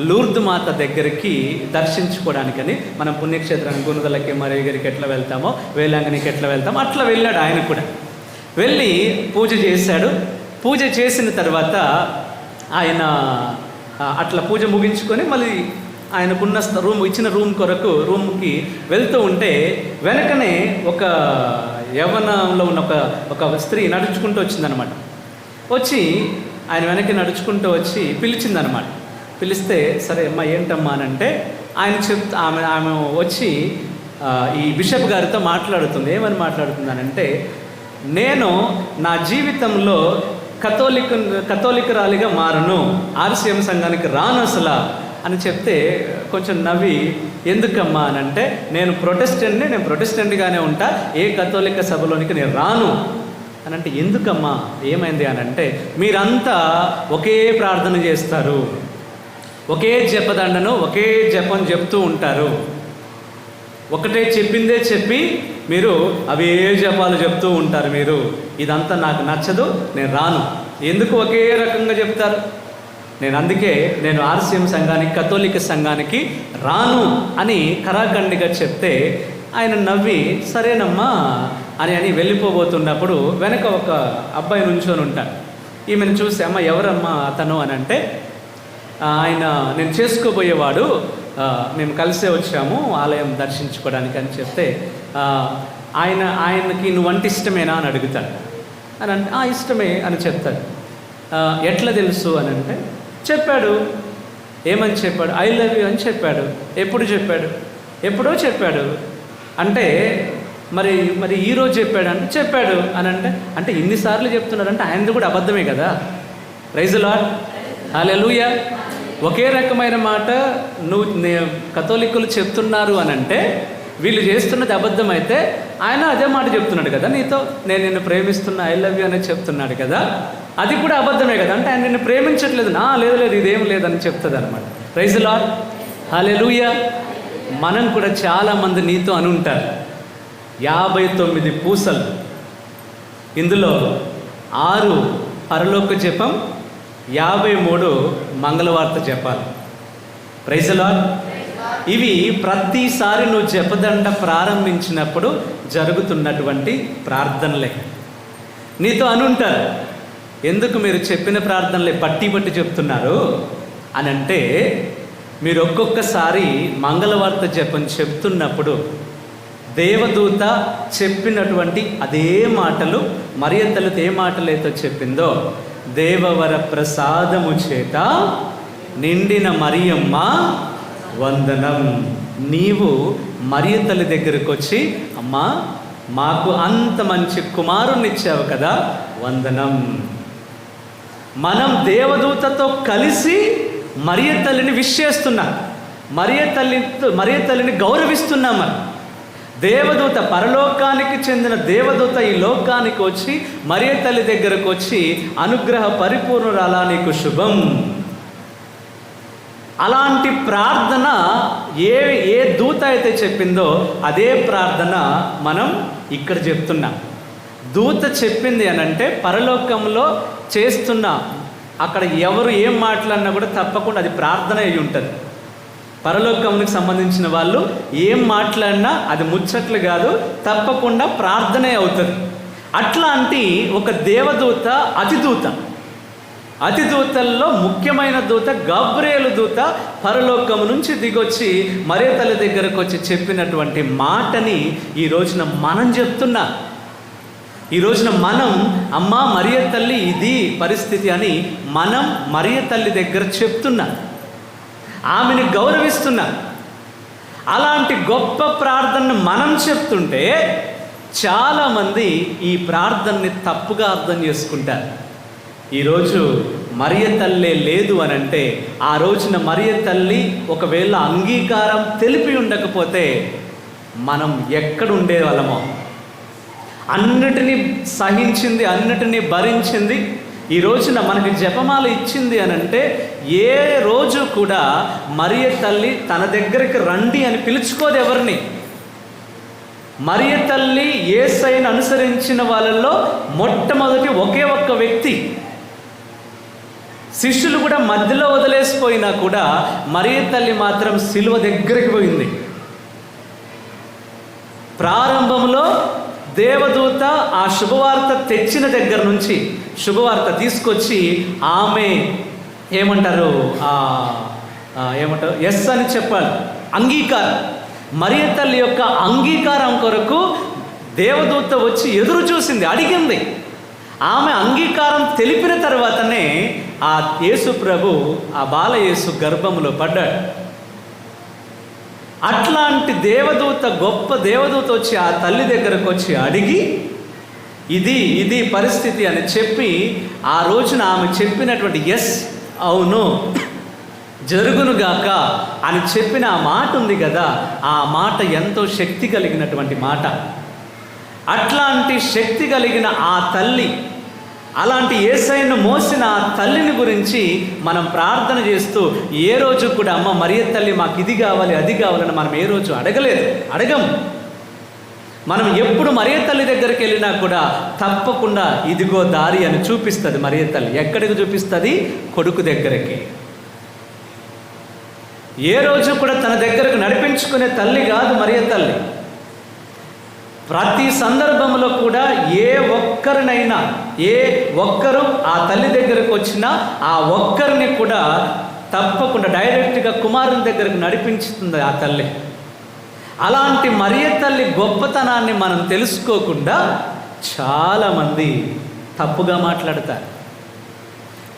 లూర్దు మాత దగ్గరికి దర్శించుకోవడానికని, మనం పుణ్యక్షేత్రానికి గుణదలకి మరియ గారికి ఎట్లా వెళ్తామో, వేలాంగనికి ఎట్లా వెళ్తామో అట్లా వెళ్ళాడు. ఆయన కూడా వెళ్ళి పూజ చేశాడు. పూజ చేసిన తర్వాత ఆయన అట్లా పూజ ముగించుకొని మళ్ళీ ఆయనకున్న ఇచ్చిన రూమ్కి వెళ్తూ ఉంటే వెనకనే ఒక యవ్వనంలో ఉన్న ఒక స్త్రీ నడుచుకుంటూ వచ్చిందనమాట. వచ్చి ఆయన వెనక్కి నడుచుకుంటూ వచ్చి పిలిచిందనమాట. పిలిస్తే సరే అమ్మ ఏంటమ్మా అని అంటే ఆమె వచ్చి ఈ బిషప్ గారితో మాట్లాడుతుంది. ఏమని మాట్లాడుతుందనంటే, నేను నా జీవితంలో కథోలికరాలిగా మారను, ఆర్సీఎం సంఘానికి రాను అసలు అని చెప్తే కొంచెం నవ్వి, ఎందుకమ్మా అని అంటే, నేను ప్రొటెస్టెంట్గానే ఉంటా, ఏ కథోలిక సభలోనికి నేను రాను అని అంటే, ఎందుకమ్మా ఏమైంది అని అంటే, మీరంతా ఒకే ప్రార్థన చేస్తారు, ఒకే జపదండను ఒకే జపం చెప్తూ ఉంటారు, ఒకటే చెప్పిందే చెప్పి మీరు అవే జపాలు చెప్తూ ఉంటారు, మీరు ఇదంతా నాకు నచ్చదు, నేను రాను. ఎందుకు ఒకే రకంగా చెప్తారు? అందుకే నేను ఆర్సీఎం సంఘానికి, కథోలిక సంఘానికి రాను అని కరాఖండిగా చెప్తే ఆయన నవ్వి సరేనమ్మా అని వెళ్ళిపోబోతున్నప్పుడు వెనక ఒక అబ్బాయి నుంచొని ఉంటాడు. ఈమెను చూసి, అమ్మ ఎవరమ్మా అతను అని అంటే, ఆయన నేను చేసుకోబోయేవాడు, మేము కలిసే వచ్చాము ఆలయం దర్శించుకోవడానికి అని చెప్తే, ఆయనకి నువ్వంటే ఇష్టమేనా అని అడుగుతాడు. అని అంటే ఇష్టమే అని చెప్తాడు. ఎట్లా తెలుసు అని అంటే చెప్పాడు. ఏమని చెప్పాడు? ఐ లవ్ యూ అని చెప్పాడు. ఎప్పుడు చెప్పాడు? ఎప్పుడో చెప్పాడు. అంటే మరి ఈరోజు చెప్పాడు అంటే చెప్పాడు అని అంటే ఇన్నిసార్లు చెప్తున్నాడంటే ఆయనది కూడా అబద్ధమే కదా. ప్రైజ్ ది లార్డ్, హల్లెలూయా. ఒకే రకమైన మాట కథోలికులు చెప్తున్నారు అని అంటే వీళ్ళు చేస్తున్నది అబద్ధం అయితే ఆయన అదే మాట చెప్తున్నాడు కదా, నీతో నేను నిన్ను ప్రేమిస్తున్నా, ఐ లవ్ యూ అనేది చెప్తున్నాడు కదా, అది కూడా అబద్ధమే కదా. అంటే ఆయన నిన్ను ప్రేమించట్లేదు, లేదు ఇదేం లేదని చెప్తుంది అనమాట. ప్రైజ్ ది లార్డ్, హల్లెలూయా. మనం కూడా చాలామంది నీతో అని ఉంటారు. 59 పూసలు, ఇందులో 6 పరలోక జపం, 53 మంగళవార్త జపాలు. Praise the Lord. ఇవి ప్రతిసారి నువ్వు జపదండ ప్రారంభించినప్పుడు జరుగుతున్నటువంటి ప్రార్థనలే. నీతో అనుంటారు, ఎందుకు మీరు చెప్పిన ప్రార్థనలే బట్టి చెప్తున్నారు అని అంటే, మీరు ఒక్కొక్కసారి మంగళవార్త జపం చెప్తున్నప్పుడు దేవదూత చెప్పినటువంటి అదే మాటలు మరియ తల్లితో ఏ మాటలైతే చెప్పిందో, దేవవర ప్రసాదము చేత నిండిన మరియమ్మ వందనం, నీవు మరియ తల్లి దగ్గరకు వచ్చి, అమ్మా మాకు అంత మంచి కుమారుణ్ణి ఇచ్చావు కదా, వందనం. మనం దేవదూతతో కలిసి మరియ తల్లిని విష్ చేస్తున్నాం, మరియ తల్లిని గౌరవిస్తున్నాం. మనం దేవదూత, పరలోకానికి చెందిన దేవదూత ఈ లోకానికి వచ్చి మరియ తల్లి దగ్గరకు వచ్చి, అనుగ్రహ పరిపూర్ణురాలా నీకు శుభం. అలాంటి ప్రార్థన ఏ దూత అయితే చెప్పిందో అదే ప్రార్థన మనం ఇక్కడ చెప్తున్నాం. దూత చెప్పింది అని అంటే పరలోకంలో చేస్తున్న, అక్కడ ఎవరు ఏం మాట్లాడినా కూడా తప్పకుండా అది ప్రార్థన అయి ఉంటుంది. పరలోకానికి సంబంధించిన వాళ్ళు ఏం మాట్లాడినా అది ముచ్చట్లు కాదు, తప్పకుండా ప్రార్థనే అవుతుంది. అట్లాంటి ఒక దేవదూత అతిదూతల్లో ముఖ్యమైన దూత గబ్రియేలు దూత పరలోకము నుంచి దిగొచ్చి మరియ తల్లి దగ్గరకు వచ్చి చెప్పినటువంటి మాటని ఈ రోజున మనం చెప్తున్నా. ఈ రోజున మనం, అమ్మా మరియ తల్లి ఇది పరిస్థితి అని మనం మరియ తల్లి దగ్గర చెప్తున్నా, ఆమెను గౌరవిస్తున్నా. అలాంటి గొప్ప ప్రార్థనను మనం చెప్తుంటే చాలామంది ఈ ప్రార్థనని తప్పుగా అర్థం చేసుకుంటారు. ఈరోజు మరియ తల్లే లేదు అని అంటే, ఆ రోజున మరియ తల్లి ఒకవేళ అంగీకారం తెలిపి ఉండకపోతే మనం ఎక్కడ ఉండేవాళ్ళమో. అన్నిటినీ సహించింది, అన్నిటినీ భరించింది. ఈ రోజున మనకి జపమాల ఇచ్చింది అని అంటే ఏ రోజు కూడా మరియ తల్లి తన దగ్గరికి రండి అని పిలుచుకోదు ఎవరిని. మరియ తల్లి యేసయ్యను అనుసరించిన వాళ్ళల్లో మొట్టమొదటి ఒకే ఒక్క వ్యక్తి. శిష్యులు కూడా మధ్యలో వదిలేసిపోయినా కూడా మరియ తల్లి మాత్రం సిలువ దగ్గరికి పోయింది. ప్రారంభంలో దేవదూత ఆ శుభవార్త తెచ్చిన దగ్గర నుంచి శుభవార్త తీసుకొచ్చి ఆమె ఏమంటారు ఎస్ అని చెప్పాలి, అంగీకారం. మరియ తల్లి యొక్క అంగీకారం కొరకు దేవదూత వచ్చి ఎదురు చూసింది, అడిగింది. ఆమె అంగీకారం తెలిపిన తర్వాతనే ఆ యేసు ప్రభు ఆ బాలయేసు గర్భంలో పడ్డాడు. అట్లాంటి దేవదూత, గొప్ప దేవదూత వచ్చి ఆ తల్లి దగ్గరకు వచ్చి అడిగి ఇది పరిస్థితి అని చెప్పి ఆ రోజున ఆమె చెప్పినటువంటి ఎస్, అవును జరుగునుగాక అని చెప్పిన ఆ మాట ఉంది కదా, ఆ మాట ఎంతో శక్తి కలిగినటువంటి మాట. అట్లాంటి శక్తి కలిగిన ఆ తల్లి, అలాంటి యేసయ్యను మోసిన ఆ తల్లిని గురించి మనం ప్రార్థన చేస్తూ ఏ రోజు కూడా అమ్మ మరియ తల్లి మాకు ఇది కావాలి అది కావాలని మనం ఏ రోజు అడగము. మనం ఎప్పుడు మరియ తల్లి దగ్గరికి వెళ్ళినా కూడా తప్పకుండా ఇదిగో దారి అని చూపిస్తుంది మరియ తల్లి. ఎక్కడికి చూపిస్తుంది? కొడుకు దగ్గరికి. ఏ రోజు కూడా తన దగ్గరకు నడిపించుకునే తల్లి కాదు మరియ తల్లి. ప్రతి సందర్భంలో కూడా ఏ ఒక్కరు ఆ తల్లి దగ్గరకు వచ్చినా ఆ ఒక్కరిని కూడా తప్పకుండా డైరెక్ట్గా కుమారుని దగ్గరకు నడిపించుతుంది ఆ తల్లి. అలాంటి మరియ తల్లి గొప్పతనాన్ని మనం తెలుసుకోకుండా చాలామంది తప్పుగా మాట్లాడతారు.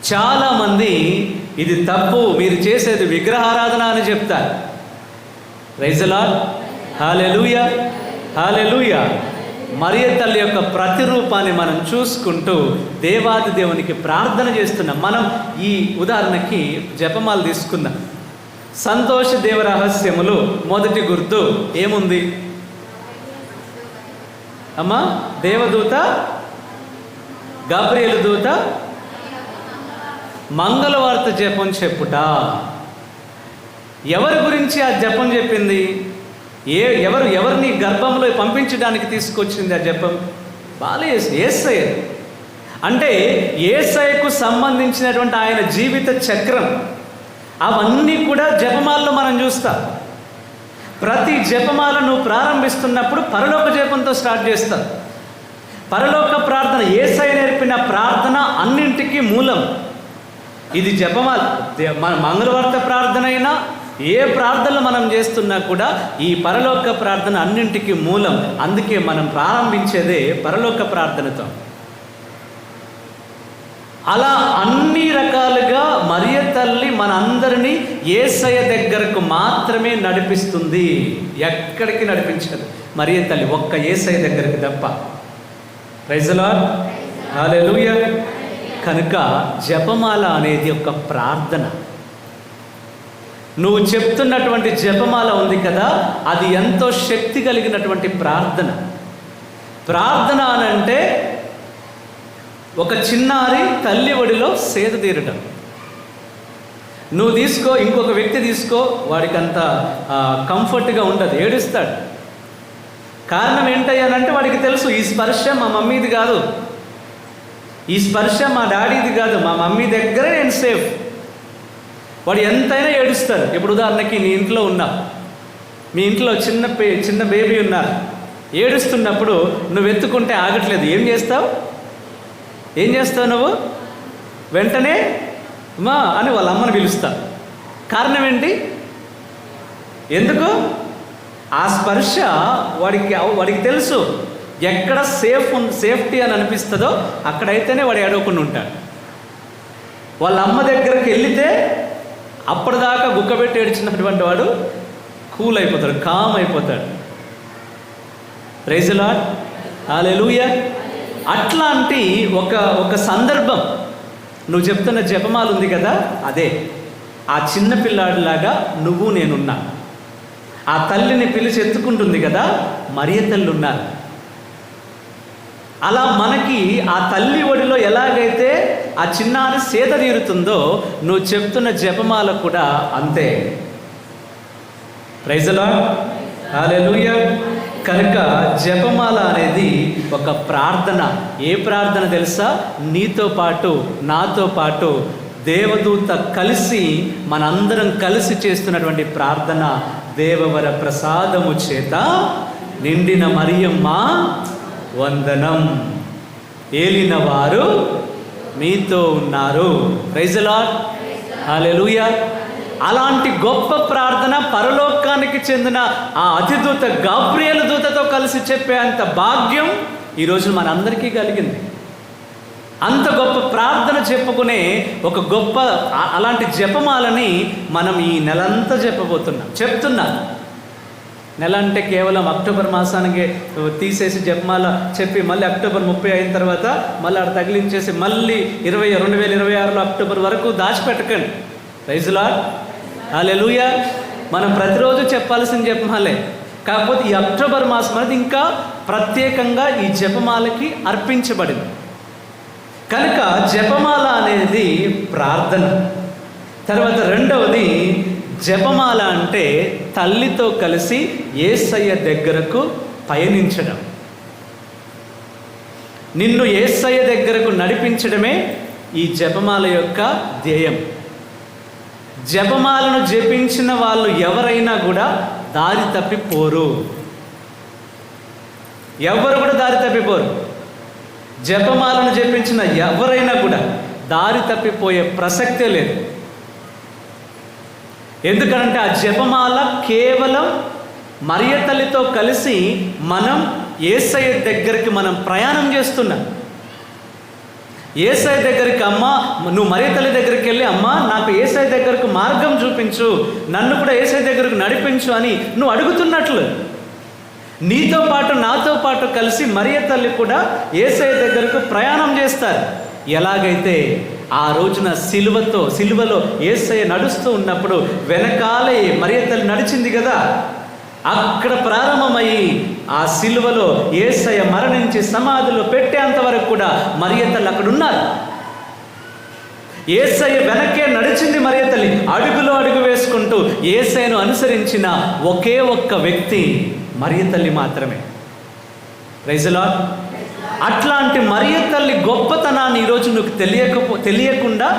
చాలామంది ఇది తప్పు, మీరు చేసేది విగ్రహారాధన అని చెప్తారు. ప్రైజ్ ది లార్డ్, హల్లెలూయా, హల్లెలూయా. మరియ తల్లి యొక్క ప్రతిరూపాన్ని మనం చూసుకుంటూ దేవాది దేవునికి ప్రార్థన చేస్తున్నాం. మనం ఈ ఉదాహరణకి జపమాల తీసుకుందాం. సంతోష దేవ రహస్యములు మొదటి గుర్తు ఏముంది అమ్మా? దేవదూత, గాబ్రియేలు దూత మంగళవార్త జపం చెప్పుట. ఎవరి గురించి ఆ జపం చెప్పింది? ఎవరిని గర్భంలో పంపించడానికి తీసుకొచ్చింది ఆ జపం? యేసయ్య. అంటే యేసయ్యకు సంబంధించినటువంటి ఆయన జీవిత చక్రం అవన్నీ కూడా జపమాలలో మనం చూస్తాం. ప్రతి జపమాల నువ్వు ప్రారంభిస్తున్నప్పుడు పరలోక జపంతో స్టార్ట్ చేస్తాం. పరలోక ప్రార్థన, యేసయ్య నేర్పిన ప్రార్థన అన్నింటికీ మూలం. ఇది జపమాల. మన మంగళవార్త ప్రార్థన అయినా ఏ ప్రార్థనలు మనం చేస్తున్నా కూడా ఈ పరలోక ప్రార్థన అన్నింటికీ మూలం. అందుకే మనం ప్రారంభించేదే పరలోక ప్రార్థనతో. అలా అన్ని రకాలుగా మరియ తల్లి మనందరినీ యేసయ్య దగ్గరకు మాత్రమే నడిపిస్తుంది. ఎక్కడికి నడిపించదు మరియ తల్లి, ఒక్క యేసయ్య దగ్గరికి తప్ప. ప్రైజ్ ది లార్డ్, హల్లెలూయా. కనుక జపమాల అనేది ఒక ప్రార్థన. నువ్వు చెప్తున్నటువంటి జపమాల ఉంది కదా, అది ఎంతో శక్తి కలిగినటువంటి ప్రార్థన. ప్రార్థన అనంటే ఒక చిన్నారి తల్లి ఒడిలో సేద తీరటం. నువ్వు తీసుకో, ఇంకొక వ్యక్తి తీసుకో, వాడికి అంత కంఫర్ట్గా ఉండదు, ఏడుస్తాడు. కారణం ఏంటయ్యానంటే వాడికి తెలుసు ఈ స్పర్శ మా మమ్మీది కాదు, ఈ స్పర్శ మా డాడీది కాదు, మా మమ్మీ దగ్గరే నేను సేఫ్. వాడు ఎంతైనా ఏడుస్తాడు. ఇప్పుడు ఉదాహరణకి నీ ఇంట్లో ఉన్నా, మీ ఇంట్లో చిన్న బేబీ ఉన్నారు, ఏడుస్తున్నప్పుడు నువ్వు ఎత్తుకుంటే ఆగట్లేదు, ఏం చేస్తావు నువ్వు? వెంటనే అమ్మా అని వాళ్ళ అమ్మని పిలుస్తావు. కారణం ఏంటి? ఎందుకు? ఆ స్పర్శ వాడికి తెలుసు. ఎక్కడ సేఫ్టీ అని అనిపిస్తుందో అక్కడైతేనే వాడు ఏడవకుండా ఉంటాడు. వాళ్ళ అమ్మ దగ్గరికి వెళితే అప్పటిదాకా గుక్కబెట్టి ఏడ్చినటువంటి వాడు కూల్ అయిపోతాడు, కామ్ అయిపోతాడు. ప్రైజ్ ది లార్డ్, హల్లెలూయా. అట్లాంటి ఒక సందర్భం నువ్వు చెప్తున్న జపమాల ఉంది కదా, అదే ఆ చిన్న పిల్లాడిలాగా నువ్వు నేనున్నా. ఆ తల్లిని పిలిచి ఎత్తుకుంటుంది కదా, మరియ తల్లి ఉన్నారు. అలా మనకి ఆ తల్లి ఒడిలో ఎలాగైతే ఆ చిన్నారి సేద తీరుతుందో నువ్వు చెప్తున్న జపమాల కూడా అంతే. ప్రైజ్ ది లార్డ్, హల్లెలూయా. కనుక జపమాల అనేది ఒక ప్రార్థన. ఏ ప్రార్థన తెలుసా? నీతో పాటు నాతో పాటు దేవదూత కలిసి మనందరం కలిసి చేస్తున్నటువంటి ప్రార్థన. దేవవర ప్రసాదము చేత నిండిన మరియమ్మ వందనం, ఏలిన వారు మీతో ఉన్నారు. ప్రైజ్ ది లార్డ్, హల్లెలూయా. అలాంటి గొప్ప ప్రార్థన పరలోకానికి చెందిన ఆ అతిదూత గాబ్రియేలు దూతతో కలిసి చెప్పే అంత భాగ్యం ఈరోజు మనందరికీ కలిగింది. అంత గొప్ప ప్రార్థన చెప్పుకునే ఒక గొప్ప అలాంటి జపమాలని మనం ఈ నెలంతా చెప్తున్నాం. నెల అంటే కేవలం అక్టోబర్ మాసానికి తీసేసి జపమాల చెప్పి మళ్ళీ అక్టోబర్ 30 అయిన తర్వాత మళ్ళీ అక్కడ తగిలించేసి మళ్ళీ 2026లో అక్టోబర్ వరకు దాచిపెట్టకండి. ప్రైజ్ ది లార్డ్, హల్లెలూయా. మనం ప్రతిరోజు చెప్పాల్సిన జపమాలే. కాకపోతే ఈ అక్టోబర్ మాసం అనేది ఇంకా ప్రత్యేకంగా ఈ జపమాలకి అర్పించబడింది. కనుక జపమాల అనేది ప్రార్థన. తర్వాత రెండవది, జపమాల అంటే తల్లితో కలిసి యేసయ్య దగ్గరకు పయనించడం. నిన్ను యేసయ్య దగ్గరకు నడిపించడమే ఈ జపమాల యొక్క ధ్యేయం. జపమాలను జపించిన వాళ్ళు ఎవరైనా కూడా దారి తప్పిపోరు. ఎవరు కూడా దారి తప్పిపోరు. జపమాలను జపించిన ఎవరైనా కూడా దారి తప్పిపోయే ప్రసక్తే లేదు. ఎందుకంటే ఆ జపమాల కేవలం మరియ తల్లితో కలిసి మనం యేసయ్య దగ్గరికి మనం ప్రయాణం చేస్తున్నాం. యేసయ్య దగ్గరికి, అమ్మ నువ్వు మరియ తల్లి దగ్గరికి వెళ్ళి, అమ్మ నాకు యేసయ్య దగ్గరకు మార్గం చూపించు, నన్ను కూడా యేసయ్య దగ్గరకు నడిపించు అని నువ్వు అడుగుతున్నట్లు నీతో పాటు నాతో పాటు కలిసి మరియ తల్లి కూడా యేసయ్య దగ్గరకు ప్రయాణం చేస్తారు. ఎలాగైతే ఆ రోజున సిలువలో యేసయ్య నడుస్తూ ఉన్నప్పుడు వెనకాలే మరియ తల్లి నడిచింది కదా, అక్కడ ప్రారంభమయ్యి ఆ సిలువలో యేసయ్య మరణించి సమాధిలో పెట్టేంత వరకు కూడా మరియ తల్లి అక్కడ ఉన్నారు. యేసయ్య వెనకే నడిచింది మరియ తల్లి, అడుగులో అడుగు వేసుకుంటూ యేసయ్యను అనుసరించిన ఒకే ఒక్క వ్యక్తి మరియ తల్లి మాత్రమే. Praise the Lord. అట్లాంటి మరియ తల్లి గొప్పతనాన్ని ఈరోజు నువ్వు తెలియకుండా,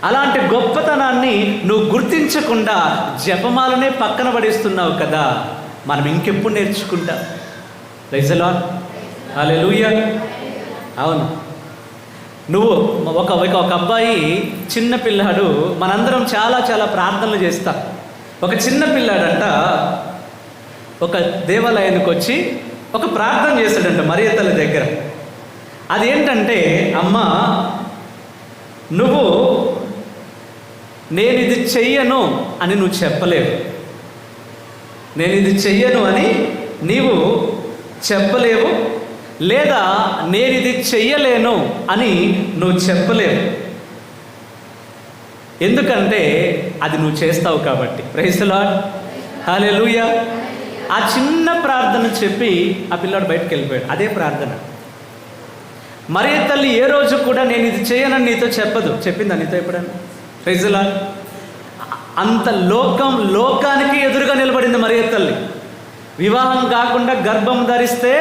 అలాంటి గొప్పతనాన్ని నువ్వు గుర్తించకుండా జపమాలనే పక్కన పడేస్తున్నావు కదా. మనం ఇంకెప్పుడు నేర్చుకుంటా? ప్రైజ్ ది లార్డ్, హల్లెలూయా. అవును, నువ్వు ఒక అబ్బాయి చిన్న పిల్లాడు, మనందరం చాలా చాలా ప్రార్థనలు చేస్తాం. ఒక చిన్న పిల్లాడంట ఒక దేవాలయానికి వచ్చి ఒక ప్రార్థన చేశాడంట మరియ తల్లి దగ్గర. అదేంటంటే, అమ్మ నువ్వు నేను ఇది చెయ్యను అని నువ్వు చెప్పలేవు, నేను ఇది చెయ్యను అని నీవు చెప్పలేవు, లేదా నేను ఇది చెయ్యలేను అని నువ్వు చెప్పలేవు. ఎందుకంటే అది నువ్వు చేస్తావు కాబట్టి. ప్రైజ్ ది లార్డ్, హల్లెలూయా. ఆ చిన్న ప్రార్థన చెప్పి ఆ పిల్లాడు బయటకు వెళ్ళిపోయాడు. అదే ప్రార్థన. మరియ తల్లి ఏ రోజు కూడా నేను ఇది చేయనని నీతో చెప్పదు. చెప్పిందా నీతో ఎప్పుడన్నా? Praise the Lord. అంత లోకానికి ఎదురుగా నిలబడింది మరియ తల్లి. వివాహం కాకుండా గర్భం ధరిస్తే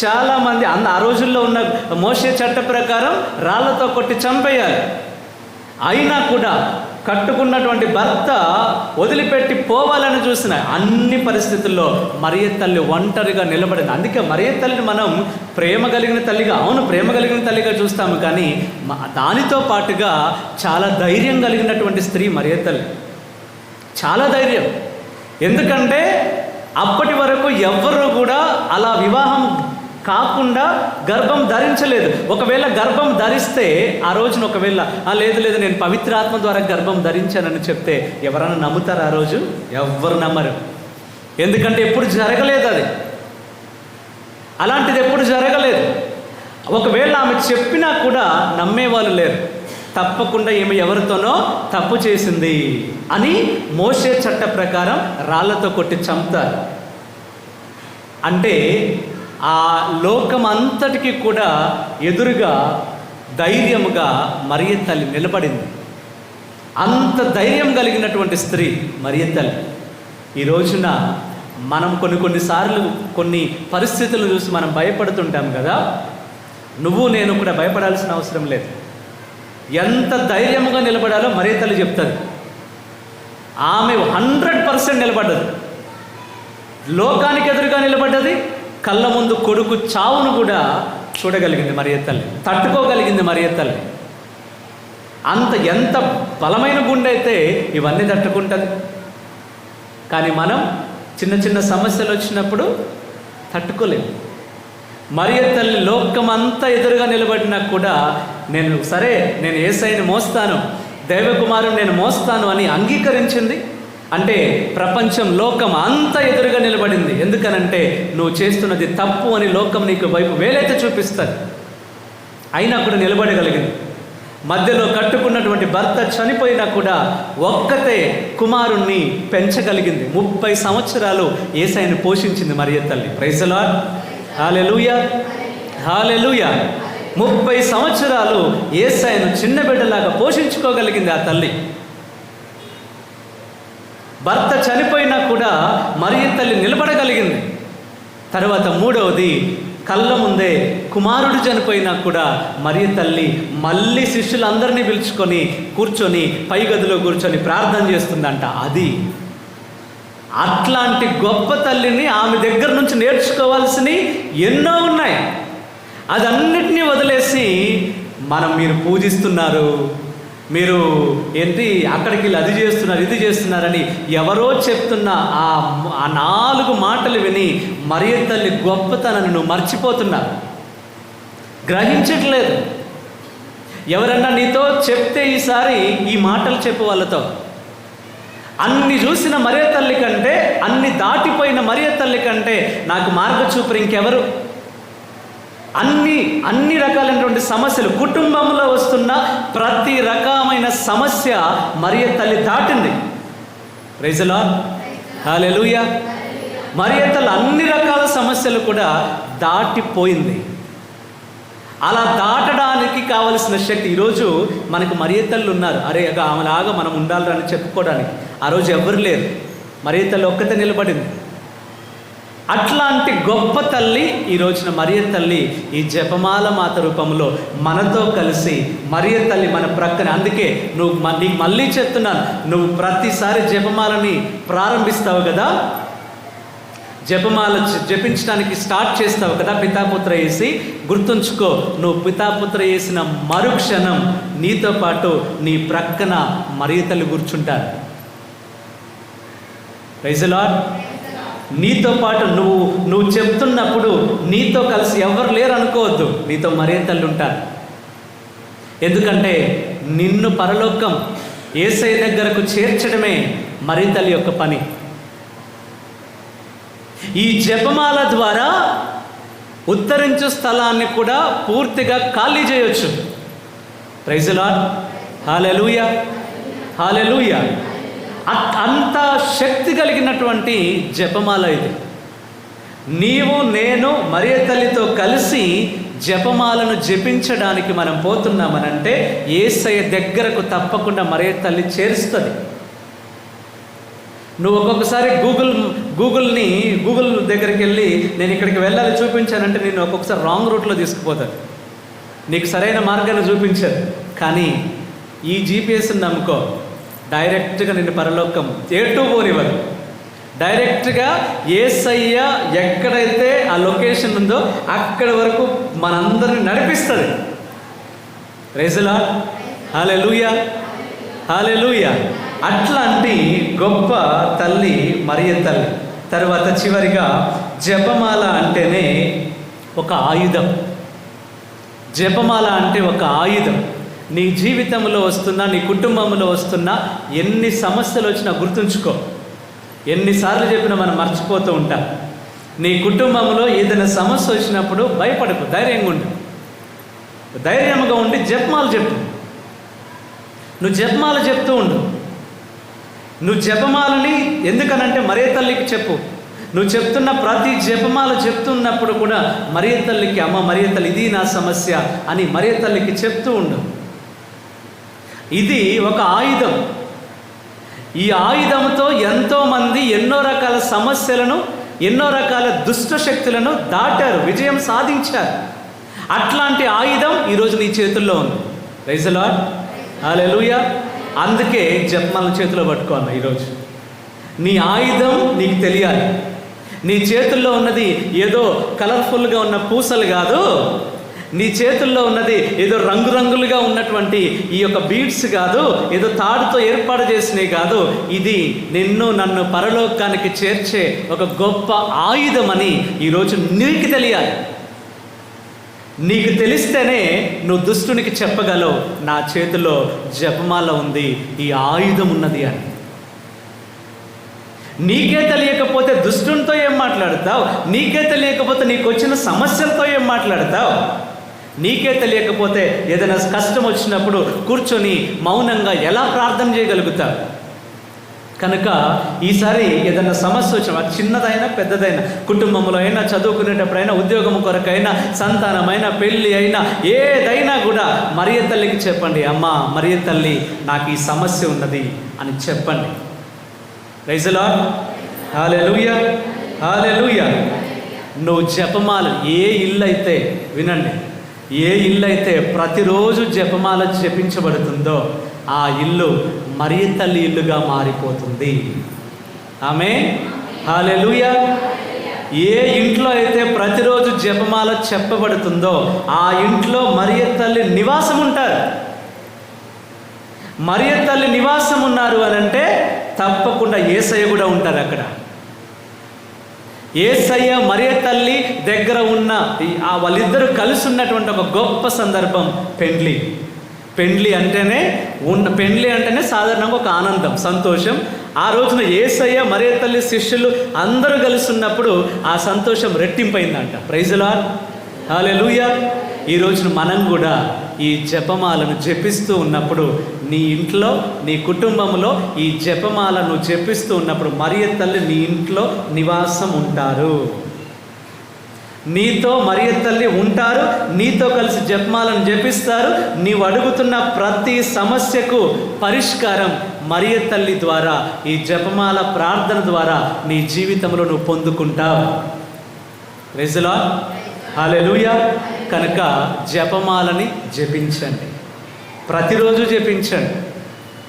చాలామంది ఆ రోజుల్లో ఉన్న మోషే చట్ట ప్రకారం రాళ్లతో కొట్టి చంపేయాలి. అయినా కూడా కట్టుకున్నటువంటి భర్త వదిలిపెట్టి పోవాలని చూసిన అన్ని పరిస్థితుల్లో మరియ తల్లి ఒంటరిగా నిలబడింది. అందుకే మరియ తల్లిని మనం ప్రేమ కలిగిన తల్లిగా, అవును ప్రేమ కలిగిన తల్లిగా చూస్తాము, కానీ దానితో పాటుగా చాలా ధైర్యం కలిగినటువంటి స్త్రీ మరియ తల్లి. చాలా ధైర్యం. ఎందుకంటే అప్పటి వరకు ఎవ్వరూ కూడా అలా వివాహం కాకుండా గర్భం ధరించలేదు. ఒకవేళ గర్భం ధరిస్తే ఆ రోజున ఒకవేళ లేదు నేను పవిత్రాత్మ ద్వారా గర్భం ధరించానని చెప్తే ఎవరైనా నమ్ముతారు? ఆ రోజు ఎవ్వరు నమ్మరు. ఎందుకంటే ఎప్పుడు జరగలేదు అది. అలాంటిది ఎప్పుడు జరగలేదు. ఒకవేళ ఆమె చెప్పినా కూడా నమ్మేవాళ్ళు లేరు. తప్పకుండా ఈమె ఎవరితోనో తప్పు చేసింది అని మోషే చట్ట ప్రకారం రాళ్లతో కొట్టి చంపుతారు. అంటే ఆ లోకం అంతటికి కూడా ఎదురుగా ధైర్యముగా మరియ తల్లి నిలబడింది. అంత ధైర్యం కలిగినటువంటి స్త్రీ మరియ తల్లి. ఈ రోజున మనం కొన్నిసార్లు కొన్ని పరిస్థితులు చూసి మనం భయపడుతుంటాం కదా. నువ్వు నేను కూడా భయపడాల్సిన అవసరం లేదు. ఎంత ధైర్యముగా నిలబడాలో మరియ తల్లి చెప్తుంది. ఆమె 100% నిలబడ్డది. లోకానికి ఎదురుగా నిలబడ్డది. కళ్ళ ముందు కొడుకు చావును కూడా చూడగలిగింది మరియ తల్లి, తట్టుకోగలిగింది మరియ తల్లి. ఎంత బలమైన గుండె అయితే ఇవన్నీ తట్టుకుంటుంది. కానీ మనం చిన్న చిన్న సమస్యలు వచ్చినప్పుడు తట్టుకోలేము. మరియ తల్లి లోకమంతా ఎదురుగా నిలబడినా కూడా నేను యేసయ్యని మోస్తాను, దైవకుమారుని నేను మోస్తాను అని అంగీకరించింది. అంటే ప్రపంచం, లోకం అంతా ఎదురుగా నిలబడింది. ఎందుకనంటే నువ్వు చేస్తున్నది తప్పు అని లోకం నీకు వైపు వేలైతే చూపిస్తుంది. అయినా కూడా నిలబడగలిగింది. మధ్యలో కట్టుకున్నటువంటి భర్త చనిపోయినా కూడా ఒక్కతే కుమారుణ్ణి పెంచగలిగింది. 30 సంవత్సరాలు యేసయ్యను పోషించింది మరియ తల్లి. ప్రైజ్ ది లార్డ్, హల్లెలూయా, హల్లెలూయా. 30 సంవత్సరాలు యేసయ్యను చిన్న బిడ్డలాగా పోషించుకోగలిగింది ఆ తల్లి. భర్త చనిపోయినా కూడా మరియ తల్లి నిలబడగలిగింది. తర్వాత మూడవది, కళ్ళ ముందే కుమారుడు చనిపోయినా కూడా మరియ తల్లి మళ్ళీ శిష్యులందరినీ పిలుచుకొని కూర్చొని పై గదిలో కూర్చొని ప్రార్థన చేస్తుందంట. అట్లాంటి గొప్ప తల్లిని ఆమె దగ్గర నుంచి నేర్చుకోవాల్సినవి ఎన్నో ఉన్నాయి. అదన్నిటినీ వదిలేసి మీరు పూజిస్తున్నారు, మీరు అక్కడికి వెళ్ళి అది చేస్తున్నారు, ఇది చేస్తున్నారని ఎవరో చెప్తున్న ఆ 4 మాటలు విని మరియ తల్లి గొప్పతనాన్ని నువ్వు మర్చిపోతున్నావు, గ్రహించట్లేదు. ఎవరన్నా నీతో చెప్తే ఈసారి ఈ మాటలు చెప్పు వాళ్ళతో. అన్ని చూసిన మరియ తల్లి కంటే, అన్ని దాటిపోయిన మరియ తల్లి కంటే నాకు మార్గచూపురు ఇంకెవరు? అన్ని రకాలైనటువంటి సమస్యలు, కుటుంబంలో వస్తున్న ప్రతి రకమైన సమస్య మరియ తల్లి దాటింది. ప్రైజ్ ది లార్డ్, హల్లెలూయా. మరియ తల్లి అన్ని రకాల సమస్యలు కూడా దాటిపోయింది. అలా దాటడానికి కావలసిన శక్తి ఈరోజు మనకు మరియ తల్లి ఉన్నారు. ఆమెలాగా మనం ఉండాలని చెప్పుకోవడానికి ఆ రోజు ఎవరు లేరు. మరియ తల్లి ఒక్కతే నిలబడింది. అట్లాంటి గొప్ప తల్లి ఈ రోజున మరియ తల్లి ఈ జపమాల మాత రూపంలో మనతో కలిసి మరియ తల్లి మన ప్రక్కన. అందుకే నీకు మళ్ళీ చెప్తున్నాను, నువ్వు ప్రతిసారి జపమాలని ప్రారంభిస్తావు కదా, జపమాల జపించడానికి స్టార్ట్ చేస్తావు కదా పితాపుత్ర వేసి, గుర్తుంచుకో, నువ్వు పితాపుత్ర వేసిన మరుక్షణం నీతో పాటు నీ ప్రక్కన మరియ తల్లి కూర్చుంటారు. Praise the Lord. నీతో పాటు నువ్వు చెప్తున్నప్పుడు నీతో కలిసి ఎవరు లేరు అనుకోవద్దు, నీతో మరియ తల్లి ఉంటారు. ఎందుకంటే నిన్ను పరలోకం యేసయ్య దగ్గరకు చేర్చడమే మరియ తల్లి యొక్క పని. ఈ జపమాల ద్వారా ఉత్తరించు స్థలాన్ని కూడా పూర్తిగా ఖాళీ చేయొచ్చు. ప్రైజ్ ది లార్డ్, హల్లెలూయా, హల్లెలూయా. అంత శక్తి కలిగినటువంటి జపమాల ఇది. నీవు నేను మరియ తల్లితో కలిసి జపమాలను జపించడానికి మనం పోతున్నామనంటే యేసయ్య దగ్గరకు తప్పకుండా మరియ తల్లి చేరుస్తుంది. నువ్వు ఒక్కొక్కసారి గూగుల్ దగ్గరికి వెళ్ళి నేను ఇక్కడికి వెళ్ళాలి చూపించానంటే నేను ఒక్కొక్కసారి రాంగ్ రూట్లో తీసుకుపోతాను, నీకు సరైన మార్గాన్ని చూపించారు. కానీ ఈ జీపీఎస్ని నమ్ముకో, డైరెక్ట్గా నిన్ను పరలోకం ఎటు పోనివ్వరు. డైరెక్ట్గా యేసయ్య ఎక్కడైతే ఆ లొకేషన్ ఉందో అక్కడి వరకు మనందరిని నడిపిస్తుంది. ప్రైజ్ ది లార్డ్, హల్లెలూయా, హల్లెలూయా. అట్లాంటి గొప్ప తల్లి మరియ తల్లి. తర్వాత చివరిగా జపమాల అంటేనే ఒక ఆయుధం. జపమాల అంటే ఒక ఆయుధం. నీ జీవితంలో వస్తున్నా, నీ కుటుంబంలో వస్తున్నా, ఎన్ని సమస్యలు వచ్చినా గుర్తుంచుకో. ఎన్నిసార్లు చెప్పినా మనం మర్చిపోతూ ఉంటాం. నీ కుటుంబంలో ఏదైనా సమస్య వచ్చినప్పుడు భయపడకు, ధైర్యంగా ఉండు. ధైర్యంగా ఉండి జపమాల చెప్పు. నువ్వు జపమాల చెప్తూ ఉండు. నువ్వు జపమాలని ఎందుకనంటే మరియ తల్లికి చెప్పు. నువ్వు చెప్తున్న ప్రతి జపమాల చెప్తున్నప్పుడు కూడా మరియ తల్లికి, అమ్మ మరియ తల్లి ఇది నా సమస్య అని మరియ తల్లికి చెప్తూ ఉండు. ఇది ఒక ఆయుధం. ఈ ఆయుధంతో ఎంతోమంది ఎన్నో రకాల సమస్యలను, ఎన్నో రకాల దుష్ట శక్తులను దాటారు, విజయం సాధించారు. అట్లాంటి ఆయుధం ఈరోజు నీ చేతుల్లో ఉంది. ప్రైజ్ ది లార్డ్, హల్లెలూయా. అందుకే జపమాలను చేతిలో పట్టుకోవాలి. ఈరోజు నీ ఆయుధం నీకు తెలియాలి. నీ చేతుల్లో ఉన్నది ఏదో కలర్ఫుల్గా ఉన్న పూసలు కాదు, నీ చేతుల్లో ఉన్నది ఏదో రంగురంగులుగా ఉన్నటువంటి ఈ యొక్క బీడ్స్ కాదు, ఏదో తాడుతో ఏర్పాటు చేసినవి కాదు. ఇది నిన్ను నన్ను పరలోకానికి చేర్చే ఒక గొప్ప ఆయుధమని ఈరోజు నీకు తెలియాలి. నీకు తెలిస్తేనే నువ్వు దుష్టునికి చెప్పగలవు, నా చేతిలో జపమాల ఉంది, ఈ ఆయుధం ఉన్నది అని. నీకే తెలియకపోతే దుష్టునితో ఏం మాట్లాడతావు? నీకే తెలియకపోతే నీకు వచ్చిన సమస్యలతో ఏం మాట్లాడతావు? నీకే తెలియకపోతే ఏదైనా కష్టం వచ్చినప్పుడు కూర్చొని మౌనంగా ఎలా ప్రార్థన చేయగలుగుతావు? కనుక ఈసారి ఏదైనా సమస్య వచ్చిన, అది చిన్నదైనా పెద్దదైనా, కుటుంబంలో అయినా, చదువుకునేటప్పుడైనా, ఉద్యోగం కొరకైనా, సంతానమైనా, పెళ్ళి అయినా, ఏదైనా కూడా మరియ తల్లికి చెప్పండి, అమ్మ మరియ తల్లి నాకు ఈ సమస్య ఉన్నది అని చెప్పండి. ప్రైజ్ ది లార్డ్, హల్లెలూయా, హల్లెలూయా. నువ్వు జపమాల ఏ ఇల్లు అయితే, వినండి, ఏ ఇల్లు అయితే ప్రతిరోజు జపమాల జపించబడుతుందో ఆ ఇల్లు మరియ తల్లి ఇల్లుగా మారిపోతుంది. ఆమేన్, హల్లెలూయా. ఏ ఇంట్లో అయితే ప్రతిరోజు జపమాల చెప్పబడుతుందో ఆ ఇంట్లో మరియ తల్లి నివాసం ఉంటారు. మరియ తల్లి నివాసం ఉన్నారు అని అంటే తప్పకుండా యేసయ్య కూడా ఉంటారు అక్కడ. యేసయ్య మరియ తల్లి దగ్గర ఉన్న వాళ్ళిద్దరూ కలిసి ఉన్నటువంటి ఒక గొప్ప సందర్భం పెండ్లి. పెండ్లి అంటేనే సాధారణంగా ఒక ఆనందం, సంతోషం. ఆ రోజున యేసయ్య మరియ తల్లి శిష్యులు అందరూ కలిసి ఉన్నప్పుడు ఆ సంతోషం రెట్టింపైందంట. ప్రైజ్ ది లార్డ్, హల్లెలూయా. ఈ రోజున మనం కూడా ఈ జపమాలను జపిస్తూ ఉన్నప్పుడు నీ ఇంట్లో, నీ కుటుంబంలో ఈ జపమాలను జపిస్తూ ఉన్నప్పుడు మరియ తల్లి నీ ఇంట్లో నివాసం ఉంటారు. నీతో మరియ తల్లి ఉంటారు, నీతో కలిసి జపమాలను జపిస్తారు. నీవు అడుగుతున్న ప్రతి సమస్యకు పరిష్కారం మరియ తల్లి ద్వారా, ఈ జపమాల ప్రార్థన ద్వారా నీ జీవితంలో నువ్వు పొందుకుంటావు. ప్రైజ్ ది లార్డ్, హల్లెలూయా. కనుక జపమాలని జపించండి, ప్రతిరోజు జపించండి.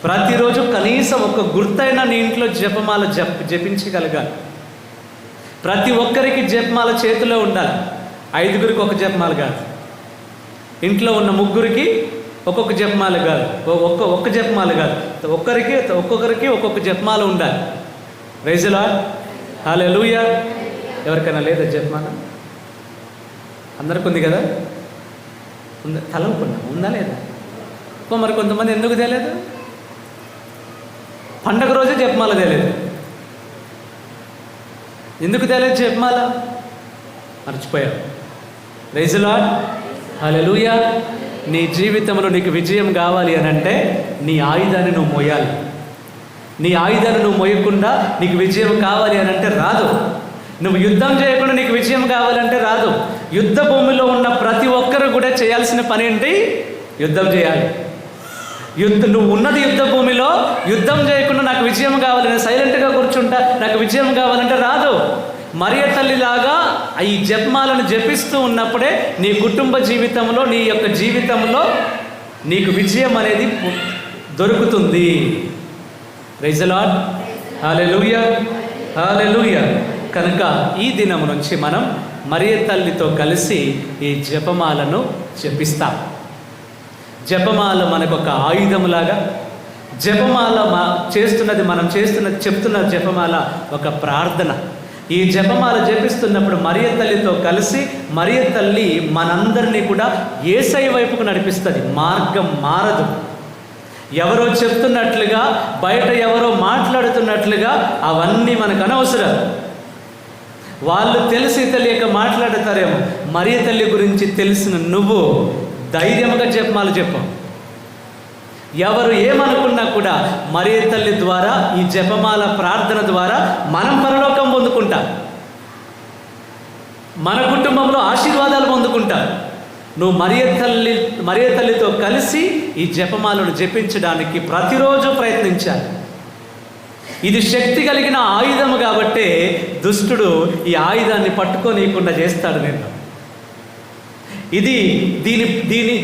ప్రతిరోజు కనీసం ఒక గుర్తైన నీ ఇంట్లో జపమాల జపించగలగాలి. ప్రతి ఒక్కరికి జపమాల చేతిలో ఉండాలి. 5గురికి ఒక జపమాల కాదు, ఇంట్లో ఉన్న 3గురికి ఒక్కొక్క జపమాల కాదు, ఒక్క జపమాల కాదు, ఒక్కొక్కరికి ఒక్కొక్క జపమాల ఉండాలి. ప్రైజ్ ది లార్డ్, హల్లెలూయా. ఎవరికైనా లేదా జపమాల? అందరికి ఉంది కదా? ఉందా? తల ఉందా లేదా? మరి కొంతమంది ఎందుకు తెలియదు? పండగ రోజే జపమాల తెలియదు. ఎందుకు తెలియదు జపమాల? మర్చిపోయావు. ప్రైజ్ ది లార్డ్, హల్లెలూయా. నీ జీవితంలో నీకు విజయం కావాలి అని అంటే నీ ఆయుధాన్ని నువ్వు మోయాలి. నీ ఆయుధాన్ని నువ్వు మోయకుండా నీకు విజయం కావాలి అని అంటే రాదు. నువ్వు యుద్ధం చేయకుండా నీకు విజయం కావాలంటే రాదు. యుద్ధ భూమిలో ఉన్న ప్రతి ఒక్కరు కూడా చేయాల్సిన పని ఏంటి? యుద్ధం చేయాలి. నువ్వు ఉన్నది యుద్ధ భూమిలో. యుద్ధం చేయకుండా నాకు విజయం కావాలి, నేను సైలెంట్గా కూర్చుంటా, నాకు విజయం కావాలంటే రాదు. మరియ తల్లిలాగా ఈ జపమాలను జపిస్తూ ఉన్నప్పుడే నీ కుటుంబ జీవితంలో, నీ యొక్క జీవితంలో నీకు విజయం అనేది దొరుకుతుంది. ప్రైజ్ ది లార్డ్, హల్లెలూయా, హల్లెలూయా. కనుక ఈ దినం నుంచి మనం మరియ తల్లితో కలిసి ఈ జపమాలను జపిస్తాం. జపమాల మనకు ఒక ఆయుధంలాగా, జపమాల చెప్తున్న జపమాల ఒక ప్రార్థన. ఈ జపమాల జపిస్తున్నప్పుడు మరియ తల్లితో కలిసి మరియ తల్లి మనందరినీ కూడా యేసయ్య వైపుకు నడిపిస్తుంది. మార్గం మారదు. ఎవరో చెప్తున్నట్లుగా, బయట ఎవరో మాట్లాడుతున్నట్లుగా అవన్నీ మనకు అనవసరం. వాళ్ళు తెలిసి తెలియక మాట్లాడతారేమో. మరియ తల్లి గురించి తెలిసిన నువ్వు ధైర్యంగా జపమాల చెప్పు. ఎవరు ఏమనుకున్నా కూడా మరియ తల్లి ద్వారా, ఈ జపమాల ప్రార్థన ద్వారా మనం పరలోకం పొందుకుంటాం. మన కుటుంబంలో ఆశీర్వాదాలు పొందుకుంటారు. నువ్వు మరియ తల్లితో కలిసి ఈ జపమాలను జపించడానికి ప్రతిరోజు ప్రయత్నించాలి. ఇది శక్తి కలిగిన ఆయుధము కాబట్టే దుష్టుడు ఈ ఆయుధాన్ని పట్టుకోనీయకుండా చేస్తాడు. నేను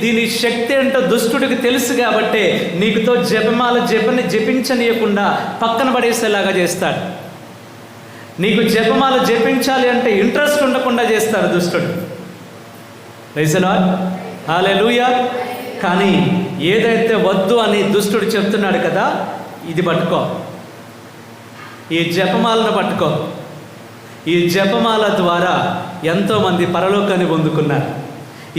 దీని శక్తి ఏంటో దుష్టుడికి తెలుసు కాబట్టే నీకుతో జపించనీయకుండా పక్కన పడేసేలాగా చేస్తాడు. నీకు జపమాల జపించాలి అంటే ఇంట్రెస్ట్ ఉండకుండా చేస్తాడు దుష్టుడు. ప్రైజ్ ది లార్డ్, హల్లెలూయా. కానీ ఏదైతే వద్దు అని దుష్టుడు చెప్తున్నాడు కదా, ఇది పట్టుకో, ఈ జపమాలను పట్టుకో. ఈ జపమాల ద్వారా ఎంతోమంది పరలోకాన్ని పొందుకున్నారు.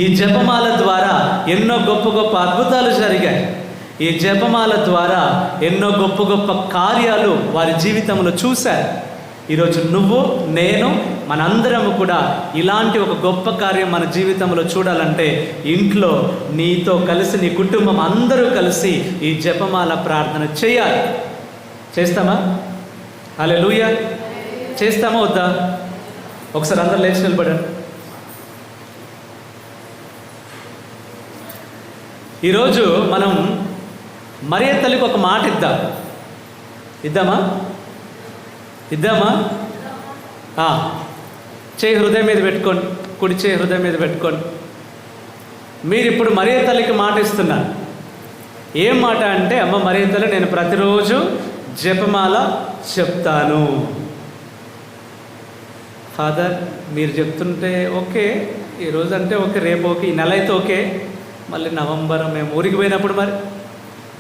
ఈ జపమాల ద్వారా ఎన్నో గొప్ప గొప్ప అద్భుతాలు జరిగాయి. ఈ జపమాల ద్వారా ఎన్నో గొప్ప గొప్ప కార్యాలు వారి జీవితంలో చూశారు. ఈరోజు నువ్వు, నేను, మనందరము కూడా ఇలాంటి ఒక గొప్ప కార్యం మన జీవితంలో చూడాలంటే ఇంట్లో నీతో కలిసి నీ కుటుంబం అందరూ కలిసి ఈ జపమాల ప్రార్థన చేయాలి. చేస్తామా? హల్లెలూయా. చేస్తామా వద్దా? ఒకసారి అందరూ లేచి నిలబడండి. ఈరోజు మనం మరియ తల్లికి ఒక మాట ఇద్దామా? చేయి హృదయం మీద పెట్టుకోండి, కుడి చేయి హృదయం మీద పెట్టుకోండి. మీరు ఇప్పుడు మరియ తల్లికి మాట ఇస్తున్నారు. ఏం మాట అంటే, అమ్మ మరియ తల్లి, నేను ప్రతిరోజు జపమాల చెప్తాను. ఫాదర్, మీరు చెప్తుంటే ఓకే, ఈరోజు అంటే ఓకే, రేపు ఓకే, ఈ నెల అయితే ఓకే, మళ్ళీ నవంబర్ మేము ఊరికి పోయినప్పుడు, మరి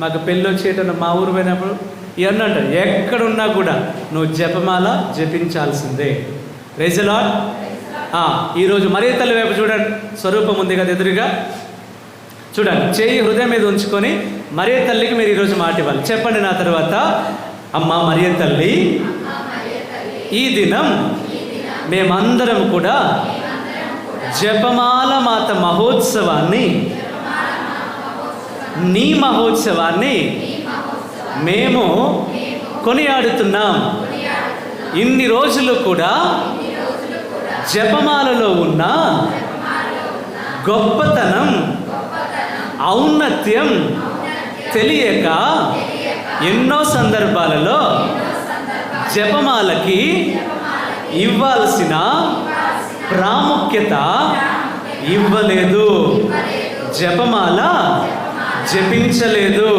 మాకు పెళ్ళి వచ్చేటప్పుడు మా ఊరు పోయినప్పుడు ఇవన్నీ అంటారు. ఎక్కడున్నా కూడా నువ్వు జపమాల జపించాల్సిందే. Praise the Lord. ఈరోజు మరియ తల్లి వైపు చూడండి, స్వరూపం ఉంది కదా ఎదురుగా, చూడండి. చేయి హృదయం మీద ఉంచుకొని మరియ తల్లికి మీరు ఈరోజు మాట ఇవ్వాలి. చెప్పండి నా తర్వాత, అమ్మ మరియ తల్లి, ఈ దినం మేమందరం కూడా జపమాల మాత మహోత్సవాన్ని, నీ మహోత్సవాన్ని మేము కొనియాడుతున్నాం. ఇన్ని రోజులు కూడా జపమాలలో ఉన్న గొప్పతనం, ఔన్నత్యం తెలియక ఎన్నో సందర్భాలలో జపమాలకి ఇవ్వాల్సిన ప్రాముఖ్యత ఇవ్వలేదు, జపమాల జపించలేదు,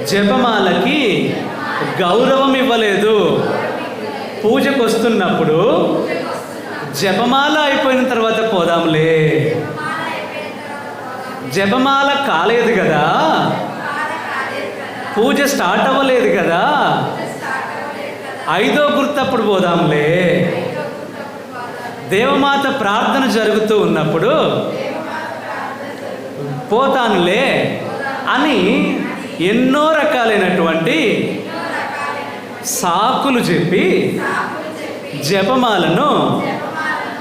జపమాలకి గౌరవం ఇవ్వలేదు. పూజకు వస్తున్నప్పుడు జపమాల అయిపోయిన తర్వాత పోదాంలే, జపమాల కాలేదు కదా, పూజ స్టార్ట్ అవ్వలేదు కదా, 5వ గుర్తప్పుడు పోదాంలే, దేవమాత ప్రార్థన జరుగుతూ ఉన్నప్పుడు పోతానులే అని ఎన్నో రకాలైనటువంటి సాకులు చెప్పి జపమాలను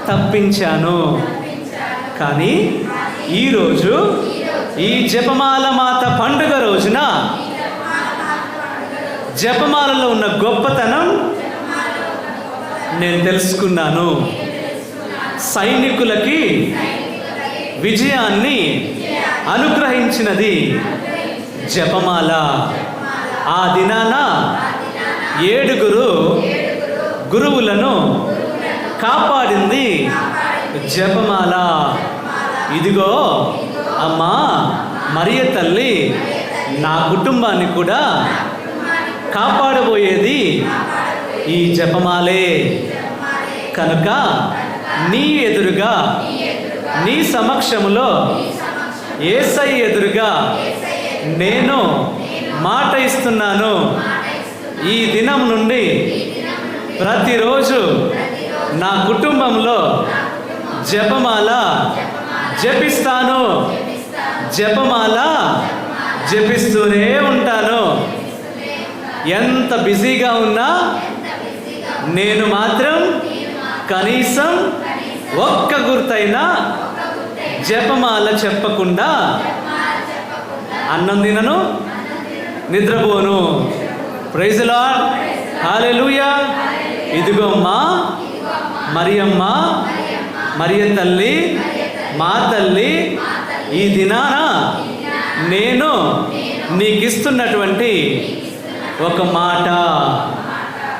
తప్పించాను. కానీ ఈరోజు ఈ జపమాల మాత పండుగ రోజున జపమాలలో ఉన్న గొప్పతనం నేను తెలుసుకున్నాను. సైనికులకి విజయాన్ని అనుగ్రహించినది జపమాల. ఆ దినాన 7 గురువులను కాపాడింది జపమాల. ఇదిగో అమ్మా మరియ తల్లి నా కుటుంబాన్ని కూడా కాపాడబోయేది ఈ జపమాలే. కనుక నీ ఎదురుగా, నీ సమక్షములో, యేసయ్య ఎదురుగా నేను మాట ఇస్తున్నాను. ఈ దినం నుండి ప్రతిరోజు నా కుటుంబంలో జపమాల జపిస్తాను, జపమాల జపిస్తూనే ఉంటాను. ఎంత బిజీగా ఉన్నా నేను మాత్రం కనీసం ఒక్క గుర్తైనా జపమాల చెప్పకుండా అన్నం తినను, నిద్రపోను. ప్రైజ్ ది లార్డ్, హల్లెలూయా. ఇదిగో అమ్మా మరియమ్మ మరియ తల్లి, మా తల్లి, ఈ దినాన నేను నీకు ఇస్తున్నటువంటి ఒక మాట,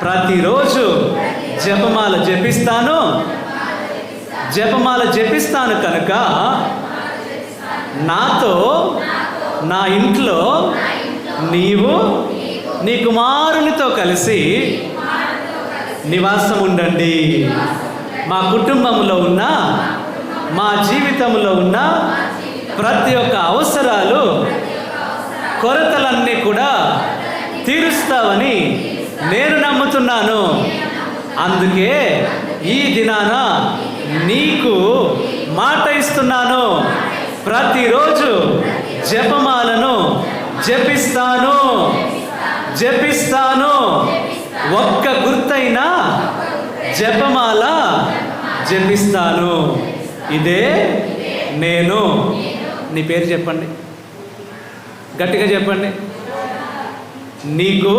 ప్రతిరోజు జపమాల జపిస్తాను కనుక నాతో నా ఇంట్లో నీవు నీ కుమారునితో కలిసి నివాసం ఉండండి. మా కుటుంబంలో ఉన్న, మా జీవితంలో ఉన్న ప్రతి ఒక్క అవసరాలు, కొరతలన్నీ కూడా తీరుస్తావని నేను నమ్ముతున్నాను. అందుకే ఈ దినాన నీకు మాట ఇస్తున్నాను, ప్రతిరోజు జపమాలను జపిస్తాను. ఒక్క గుర్తైన జపమాల జపిస్తాను. ఇదే నేను. నీ పేరు చెప్పండి, గట్టిగా చెప్పండి. నీకు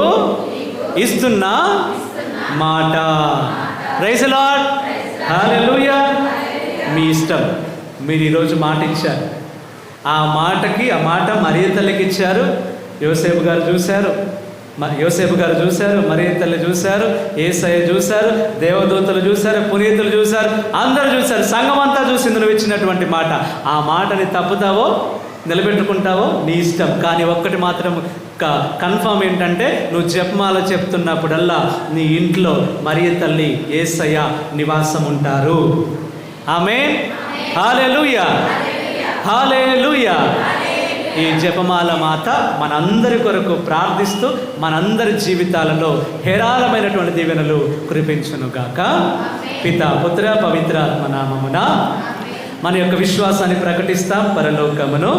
ఇస్తున్న మాట. ప్రైజ్ ది లార్డ్, హల్లెలూయా. మీ ఇష్టం, మీరు ఈరోజు మాట ఇచ్చారు. ఆ మాట మరియ తల్లికి ఇచ్చారు. యోసేపు గారు చూశారు, మరియ తల్లి చూశారు, యేసయ్య చూశారు, దేవదూతలు చూశారు, పునీతులు చూశారు, అందరూ చూశారు, సంఘం అంతా చూసింది నువ్వు ఇచ్చినటువంటి మాట. ఆ మాటని తప్పుతావో నిలబెట్టుకుంటావో నీ ఇష్టం. కానీ ఒక్కటి మాత్రం కన్ఫర్మ్ ఏంటంటే, నువ్వు జపమాల చెప్తున్నప్పుడల్లా నీ ఇంట్లో మరియ తల్లి, యేసయ్య నివాసం ఉంటారు. ఆమేన్, హల్లెలూయా, హల్లెలూయా. ఈ జపమాల మాత మనందరి కొరకు ప్రార్థిస్తూ మనందరి జీవితాలలో హేరాళమైనటువంటి దీవెనలు కురిపించునుగాక. పితా, పుత్ర, పవిత్రాత్మ నామమున మన యొక్క విశ్వాసాన్ని ప్రకటిస్తాం. పరలోకమును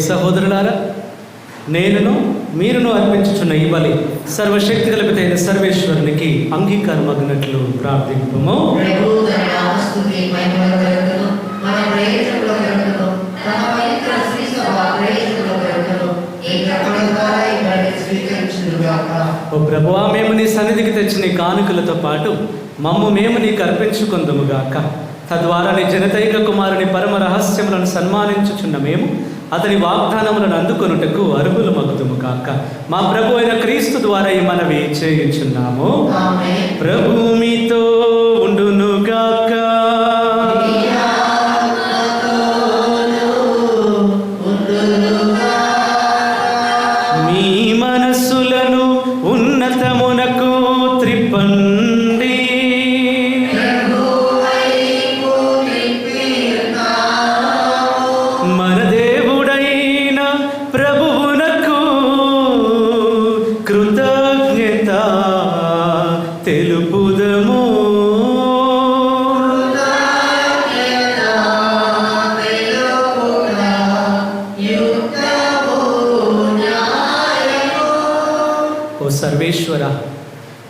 సహోదరులారా, నేనును మీరును అర్పించుచున్న ఈ బలి సర్వశక్తి కలిపితైన సర్వేశ్వరునికి అంగీకారమగినట్లు ప్రార్థింపము. ఓ ప్రభువా, మేము నీ సన్నిధికి తెచ్చిన కానుకలతో పాటు మమ్ము మేము నీకు అర్పించుకుందుముగాక. తద్వారా నీ జనతైక కుమారుని పరమ రహస్యములను సన్మానించుచున్న మేము అతని వాగ్దానములను అందుకొనుటకు అర్హులు మగుదుము కాక. మా ప్రభు అయిన క్రీస్తు ద్వారా ఈ మనవి చేయుచున్నాము. ప్రభు మీతో ఉండునుగాక. మీ మనస్సులను ఉన్నతమునకు త్రిప్పండి. మన దేవుడైన ప్రభువునకు కృతజ్ఞత తెలుపుదము. ఓ సర్వేశ్వర,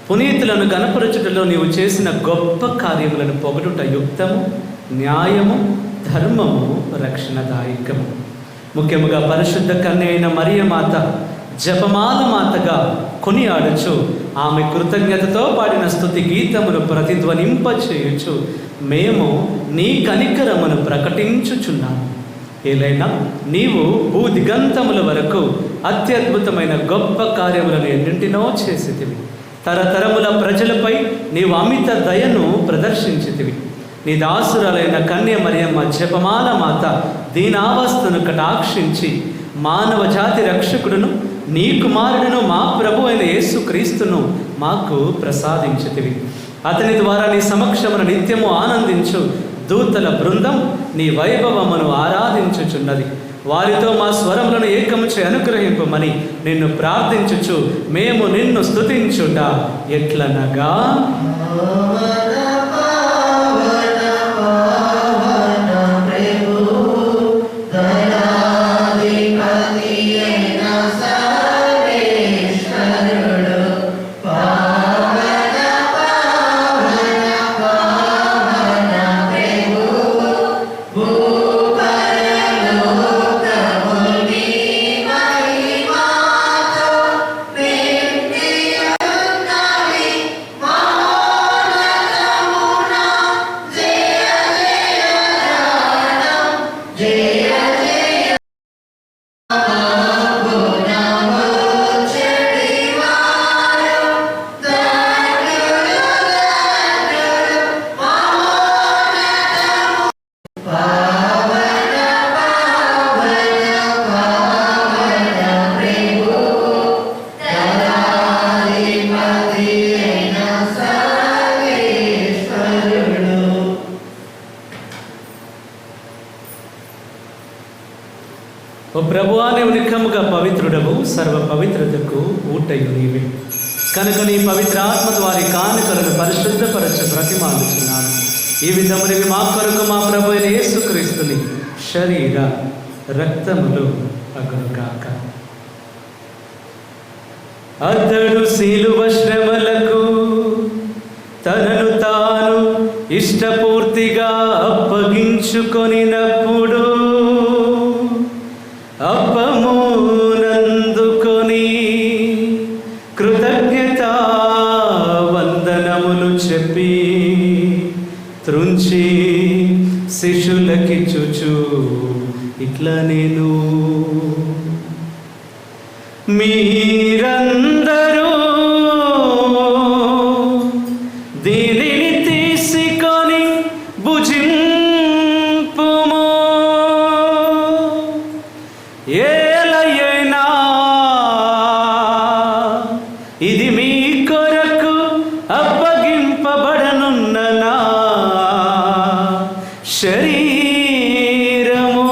పునీతులను గణపరచుటలో నీవు చేసిన గొప్ప కార్యములను పొగడుట యుక్తము, న్యాయము, ధర్మము, రక్షణదాయకము. ముఖ్యముగా పరిశుద్ధ కన్య అయిన మరియమాత జపమాల మాతగా కొనియాడుచు ఆమె కృతజ్ఞతతో పాడిన స్తుతి గీతమును ప్రతిధ్వనింపచేయుచు మేము నీ కనికరమును ప్రకటించుచున్నాము. ఏలైనా నీవు భూదిగంతముల వరకు అత్యద్భుతమైన గొప్ప కార్యములను ఎన్నింటినో చేసితివి. తరతరముల ప్రజలపై నీవు అమిత దయను ప్రదర్శించితివి. నీ దాసురాలైన కన్య మరియమ్మ జపమాల మాత దీనావస్థను కటాక్షించి మానవ జాతి రక్షకుడును నీ కుమారుడును మా ప్రభు అయిన యేసు క్రీస్తును మాకు ప్రసాదించితివి. అతని ద్వారా నీ సమక్షమును నిత్యము ఆనందించు దూతల బృందం నీ వైభవమును ఆరాధించుచున్నది. వారితో మా స్వరములను ఏకముచే అనుగ్రహింపమని నిన్ను ప్రార్థించుచు మేము నిన్ను స్తుతించుట ఎట్లనగా, ఓ ప్రభువా, నీవు నిఖముగా పవిత్రుడవు, సర్వ పవిత్రతకు ఊటయు నీవే. కనుక నీ పవిత్ర ఆత్మ ద్వారా కానుకలను పరిశుద్ధపరచ బ్రతిమాలుచున్నాను. ఈ విధమునివి మా కొరకు మా ప్రభు అయిన యేసుక్రీస్తుని శరీర రక్తములు అగునుగాక. అతడు శిలువ శ్రమలకు తనను తాను ఇష్టపూర్తిగా అప్పగించుకొనినప్పుడు అప్పమునందుకొని కృతజ్ఞతా వందనములు చెప్పి త్రుంచి శిష్యులకిచ్చుచు ఇట్లా నేను, మీరందరూ దీనిని తీసుకొని భుజింపుము. ఏలయైనా ఇది మీ కొరకు అప్పగింపబడనున్న నా శరీరము.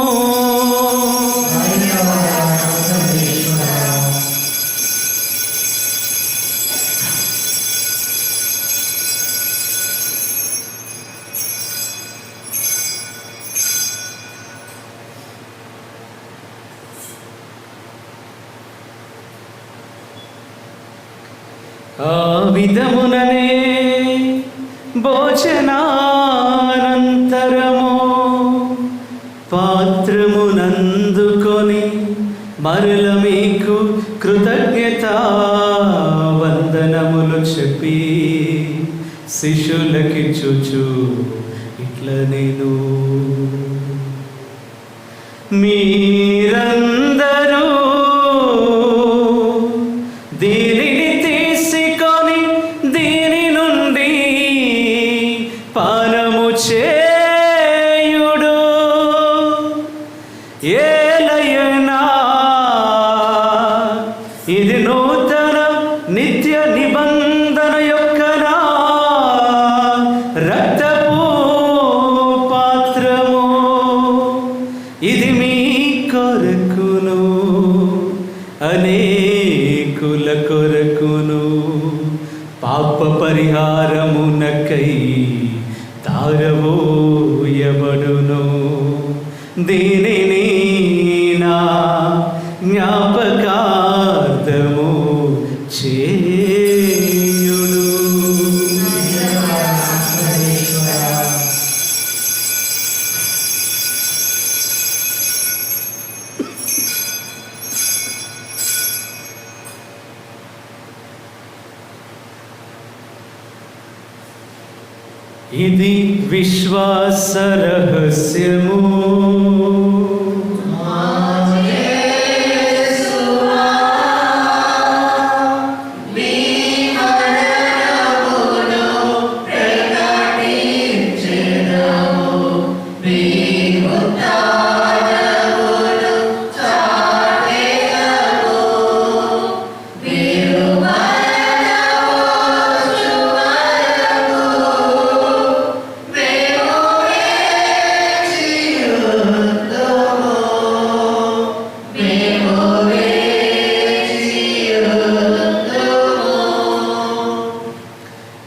ఆ విధముననే భోజనానంతరము పాత్రమునందుకొని మరల మీకు కృతజ్ఞతా వందనములు చెప్పి శిష్యుల స్తుతించుచు ఇట్ల నేను మీరందరూ దీనిని తీసుకొని దీని నుండి పానము చేయుడు. ఏలయనా ఇది నూతన నిత్య నిబంధన యొక్క నా రక్తపు పాత్రము. ఇది మీ కొరకును అనేకుల కొరకును పాప పరిహారమునకై తారవోయబడును. దీనిని నా జ్ఞాపకార్థము చేయుడు. ఇది విశ్వాస రహస్యము.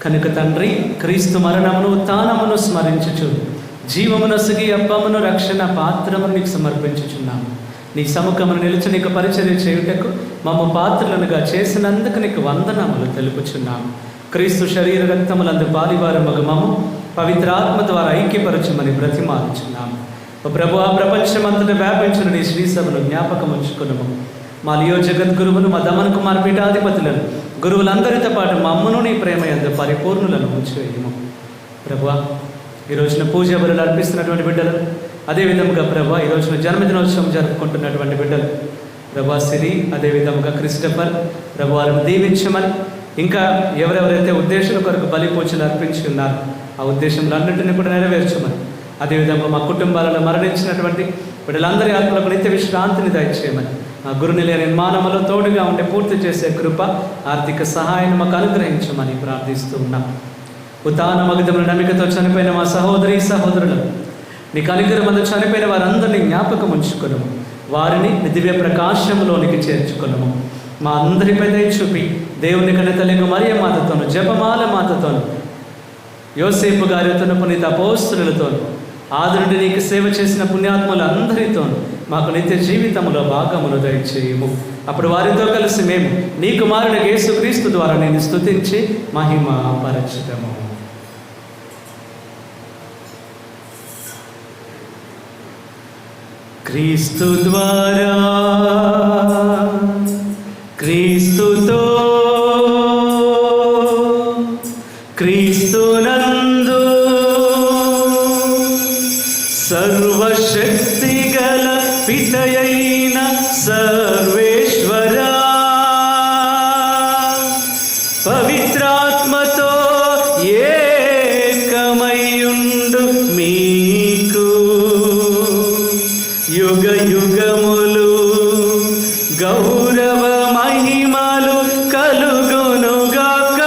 కనుక తండ్రి, క్రీస్తు మరణమును ఉత్థానమును స్మరించుచు జీవమునొసగి అప్పమును రక్షణ పాత్రమును నీకు సమర్పించుచున్నాము. నీ సముఖమును నిలిచి నీకు పరిచర్య చేయుటకు మమ్మ పాత్రలనుగా చేసినందుకు నీకు వందనములు తెలుపుచున్నాము. క్రీస్తు శరీర రక్తములందు పాలివారు మగమము పవిత్రాత్మ ద్వారా ఐక్యపరచమని బ్రతిమాలుచున్నాము. ఓ ప్రభువా, ప్రపంచమంతటా వ్యాపించిన నీ శ్రీసభను జ్ఞాపకం ఉంచుకున్నాము. మా లియో జగద్గురువును, మా దమన్ కుమార్ పీఠాధిపతులను, గురువులందరితో పాటు మా అమ్మను నీ ప్రేమ యందు పరిపూర్ణులను ఉంచివేయము. ప్రభువా, ఈ రోజున పూజ బలులు అర్పిస్తున్నటువంటి బిడ్డలు, అదేవిధంగా ప్రభా ఈ రోజున జన్మదినోత్సవం జరుపుకుంటున్నటువంటి బిడ్డలు ప్రభా సిరి, అదేవిధంగా క్రిస్టఫర్ ప్రభు వారిని దీవించమని, ఇంకా ఎవరెవరైతే ఉద్దేశం కొరకు బలి పూజలు అర్పించి ఉన్నారో ఆ ఉద్దేశంలన్నింటినీ కూడా నెరవేర్చమని, అదేవిధంగా మా కుటుంబాలలో మరణించినటువంటి వీళ్ళందరి ఆత్మలకు నిత్య విశ్రాంతిని దయచేయమని, మా గురునిలయ నిర్మాణంలో తోడుగా ఉండే పూర్తి చేసే కృప, ఆర్థిక సహాయాన్ని మాకు అనుగ్రహించమని ప్రార్థిస్తూ ఉన్నాం. ఉత్థాన మగధముల నమ్మికతో చనిపోయిన మా సహోదరి సహోదరులు, నీ కనికరమందు చనిపోయిన వారందరినీ జ్ఞాపకం ఉంచుకున్నాము. వారిని దివ్య ప్రకాశంలోనికి చేర్చుకున్నాము. మా అందరిపై దయ చూపి దేవుని కన్నతల్లిగా మరియ మాతతోను, జపమాల మాతతోను, యోసేపు గారితోను, పునీత అపోస్తలులతోను, ఆది నుండి నీకు సేవ చేసిన పుణ్యాత్ములందరితోనూ మాకు నిత్య జీవితంలో భాగములు దయచేయము. అప్పుడు వారితో కలిసి మేము నీ కుమారుని యేసుక్రీస్తు ద్వారా నేను స్తుతించి మహిమ పరచుదము. క్రీస్తు ద్వారా, క్రీస్తుతో, క్రీస్తునందు సర్వశక్తి గల పితయైన సర్వేశ్వరా, పవిత్రాత్మతో ఏకమయుండు మీకు యుగ యుగములు గౌరవ మహిమలు కలుగునుగాక.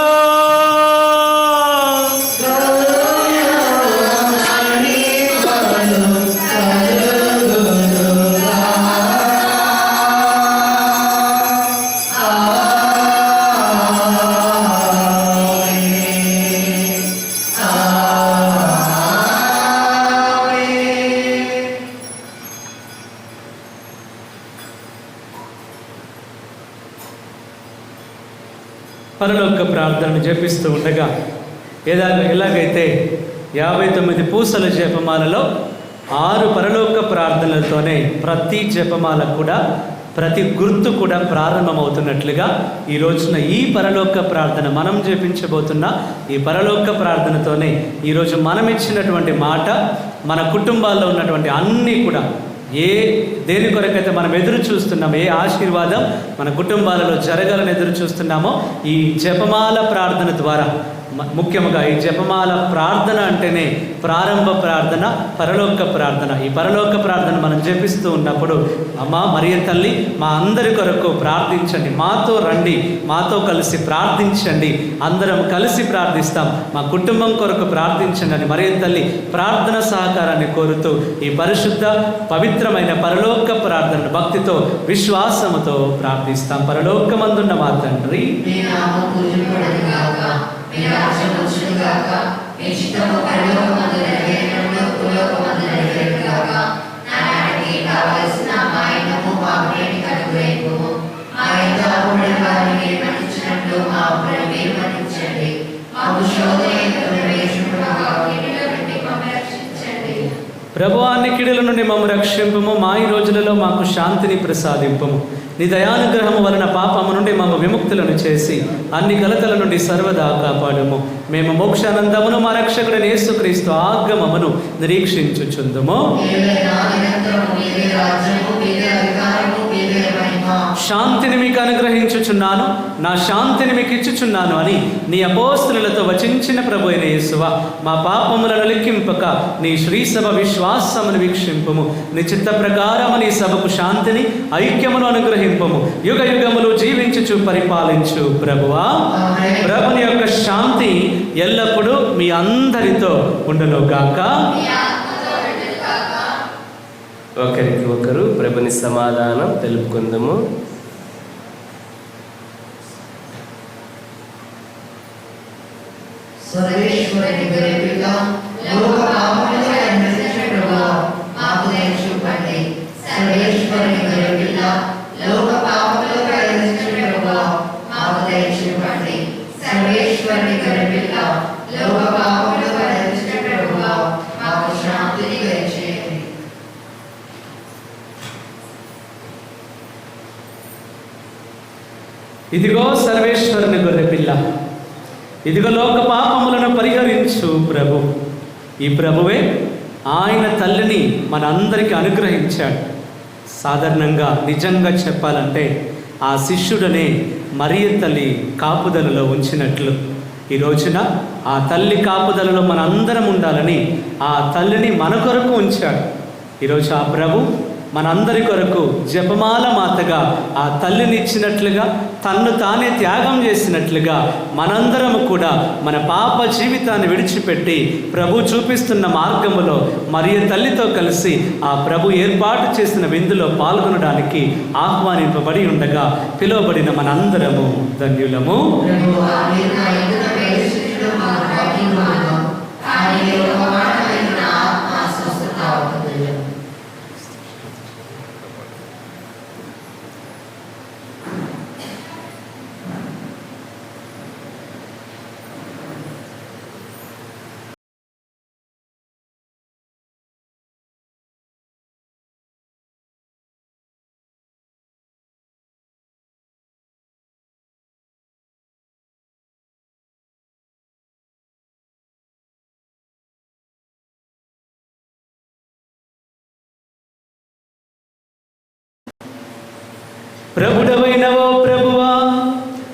పరలోక ప్రార్థనను జపిస్తూ ఉండగా ఎలాగైతే 59 పూసల జపమాలలో 6 పరలోక ప్రార్థనలతోనే ప్రతి జపమాల కూడా ప్రతి గుర్తు కూడా ప్రారంభమవుతున్నట్లుగా ఈ రోజున ఈ పరలోక ప్రార్థన మనం జపించబోతున్న ఈ పరలోక ప్రార్థనతోనే ఈరోజు మనం ఇచ్చినటువంటి మాట మన కుటుంబాల్లో ఉన్నటువంటి అన్నీ కూడా దేని కొరకైతే మనం ఎదురు చూస్తున్నామో, ఏ ఆశీర్వాదం మన కుటుంబాలలో జరగాలని ఎదురు చూస్తున్నామో ఈ జపమాల ప్రార్థన ద్వారా, ముఖ్యంగా ఈ జపమాల ప్రార్థన అంటేనే ప్రారంభ ప్రార్థన, పరలోక ప్రార్థన. ఈ పరలోక ప్రార్థన మనం జపిస్తూ ఉన్నప్పుడు అమ్మ మరియ తల్లి మా అందరి కొరకు ప్రార్థించండి, మాతో రండి, మాతో కలిసి ప్రార్థించండి, అందరం కలిసి ప్రార్థిస్తాం, మా కుటుంబం కొరకు ప్రార్థించండి అని మరియ తల్లి ప్రార్థన సహకారాన్ని కోరుతూ ఈ పరిశుద్ధ పవిత్రమైన పరలోక ప్రార్థనను భక్తితో విశ్వాసముతో ప్రార్థిస్తాం. పరలోకమందున్న మా తండ్రి, ప్రభువాన్ని కీడుల నుండి మమ్ము రక్షింపము, మా ఈ రోజులలో మాకు శాంతిని ప్రసాదింపము. నీ దయానుగ్రహము వలన పాపము నుండి మమ్మ విముక్తులను చేసి అన్ని కలతల నుండి సర్వదా కాపాడుము. మేము మోక్షానందమును మా రక్షకుడైన యేసుక్రీస్తు ఆగమమును నిరీక్షించుచుందుము. శాంతిని మీకు అనుగ్రహించుచున్నాను, నా శాంతిని మీకు ఇచ్చుచున్నాను అని నీ అపోస్తలులతో వచించిన ప్రభు అయిన యేసువా, మా పాపములను లెక్కింపక నీ శ్రీసభ విశ్వాసమును వీక్షింపము. నీ చిత్త ప్రకారము నీ సభకు శాంతిని ఐక్యమును అనుగ్రహింపము. యుగ యుగములు జీవించుచు పరిపాలించు ప్రభువా. ప్రభుని యొక్క శాంతి ఎల్లప్పుడూ మీ అందరితో ఉండును గాక. ఒకరికి ఒకరు ప్రభుని సమాధానం తెలుపుకుందాము. సర్వేశ్వరుని గొర్రెపిల్ల, లోక పాపములను రక్షించు ప్రభువా, మాకు దయ చూపండి. సర్వేశ్వరుని గొర్రెపిల్ల, లోక పాపములను రక్షించు ప్రభువా, మాకు దయ చూపండి. సర్వేశ్వరుని గొర్రెపిల్ల, లోక పాపములను రక్షించు ప్రభువా, మాకు శాంతిని దయచేయండి. ఇదిగో సర్వేశ్వరుని గొర్రెపిల్ల, ఇదిగో లోక పాపములను పరిహరించు ప్రభు. ఈ ప్రభువే ఆయన తల్లిని మనందరికీ అనుగ్రహించాడు. సాధారణంగా నిజంగా చెప్పాలంటే ఆ శిష్యుడనే మరియ తల్లి కాపుదలలో ఉంచినట్లు ఈ రోజున ఆ తల్లి కాపుదలలో మనందరం ఉండాలని ఆ తల్లిని మన కొరకు ఉంచాడు. ఈరోజు ఆ ప్రభు మనందరి కొరకు జపమాల మాతగా ఆ తల్లిని ఇచ్చినట్లుగా, తన్ను తానే త్యాగం చేసినట్లుగా మనందరము కూడా మన పాప జీవితాన్ని విడిచిపెట్టి ప్రభు చూపిస్తున్న మార్గములో మరియ తల్లితో కలిసి ఆ ప్రభు ఏర్పాటు చేసిన విందులో పాల్గొనడానికి ఆహ్వానింపబడి ఉండగా పిలువబడిన మనందరము ధన్యులము. ప్రభుడవైనవో ప్రభువా,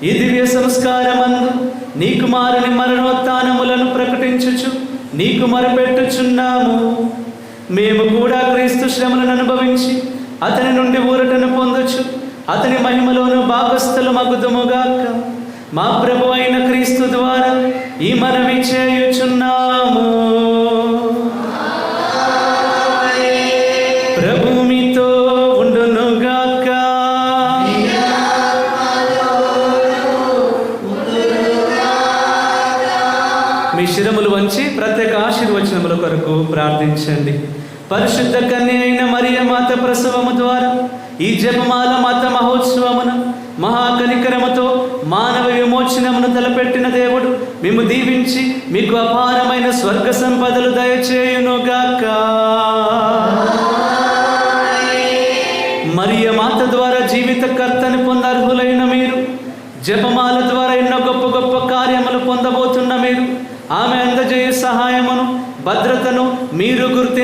ఈ దివ్య సంస్కారమందు నీ కుమారుని మరణోత్థానములను ప్రకటించుచు నీకు మొరపెట్టుచున్నాము. మేము కూడా క్రీస్తు శ్రమలను అనుభవించి అతని నుండి ఊరటను పొందొచ్చు అతని మహిమలోను భాగస్థులమగుదుముగాక. మా ప్రభు అయిన క్రీస్తు ద్వారా ఈ మనవి చేయుచున్నాము. ప్రభు మీతో ఉండునుగాక. మీ శిరములు వంచి ప్రత్యేక ఆశీర్వచనముల కొరకు ప్రార్థించండి. పరిశుద్ధ కన్య అయిన మరియ మాత ప్రసవము ద్వారా ఈ జపమాల మాత మహోత్సవమున మహాకనికరముతో మానవ విమోచనమును తలపెట్టిన దేవుడు మేము దీవించి మీకు అపారమైన స్వర్గ సంపదలు దయచేయునుగాక. మరియ మాత ద్వారా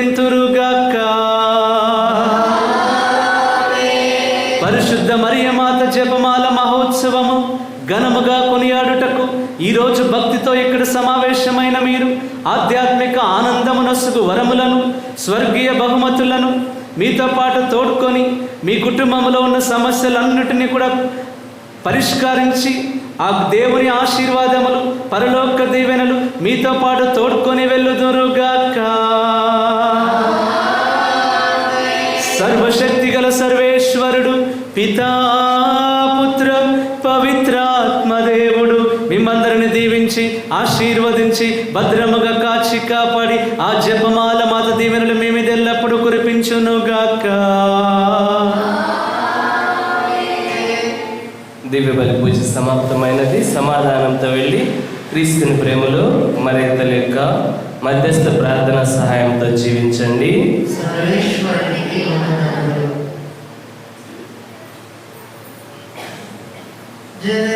స్తుతింతురుగాక. పరిశుద్ధ మరియమాత జపమాల మహోత్సవము ఘనముగా కొనియాడుటకు ఈరోజు భక్తితో ఇక్కడ సమావేశమైన మీరు ఆధ్యాత్మిక ఆనందమునొసుగు వరములను, స్వర్గీయ బహుమతులను మీతో పాటు తోడ్కొని మీ కుటుంబంలో ఉన్న సమస్యలన్నిటినీ కూడా పరిష్కరించి ఆ దేవుని ఆశీర్వాదములు, పరలోక దీవెనలు మీతో పాటు తోడ్కొని వెళ్ళుదురుగాక. సర్వశక్తి గల సర్వేశ్వరుడు పితా, పుత్ర, పవిత్రాత్మదేవుడు మిమ్మందరిని దీవించి ఆశీర్వదించి భద్రముగా కాచి కాపాడి ఆ జపమాల మాత దీవెనలు మీ మీద ఎల్లప్పుడూ కురిపించునుగాక. దివ్య బలి పూజ సమాప్తమైనది. సమాధానంతో వెళ్ళి క్రీస్తుని ప్రేమలో మరింతల యొక్క మధ్యస్థ ప్రార్థన సహాయంతో జీవించండి. సర్వేశ్వరునికి వందనములు. జయ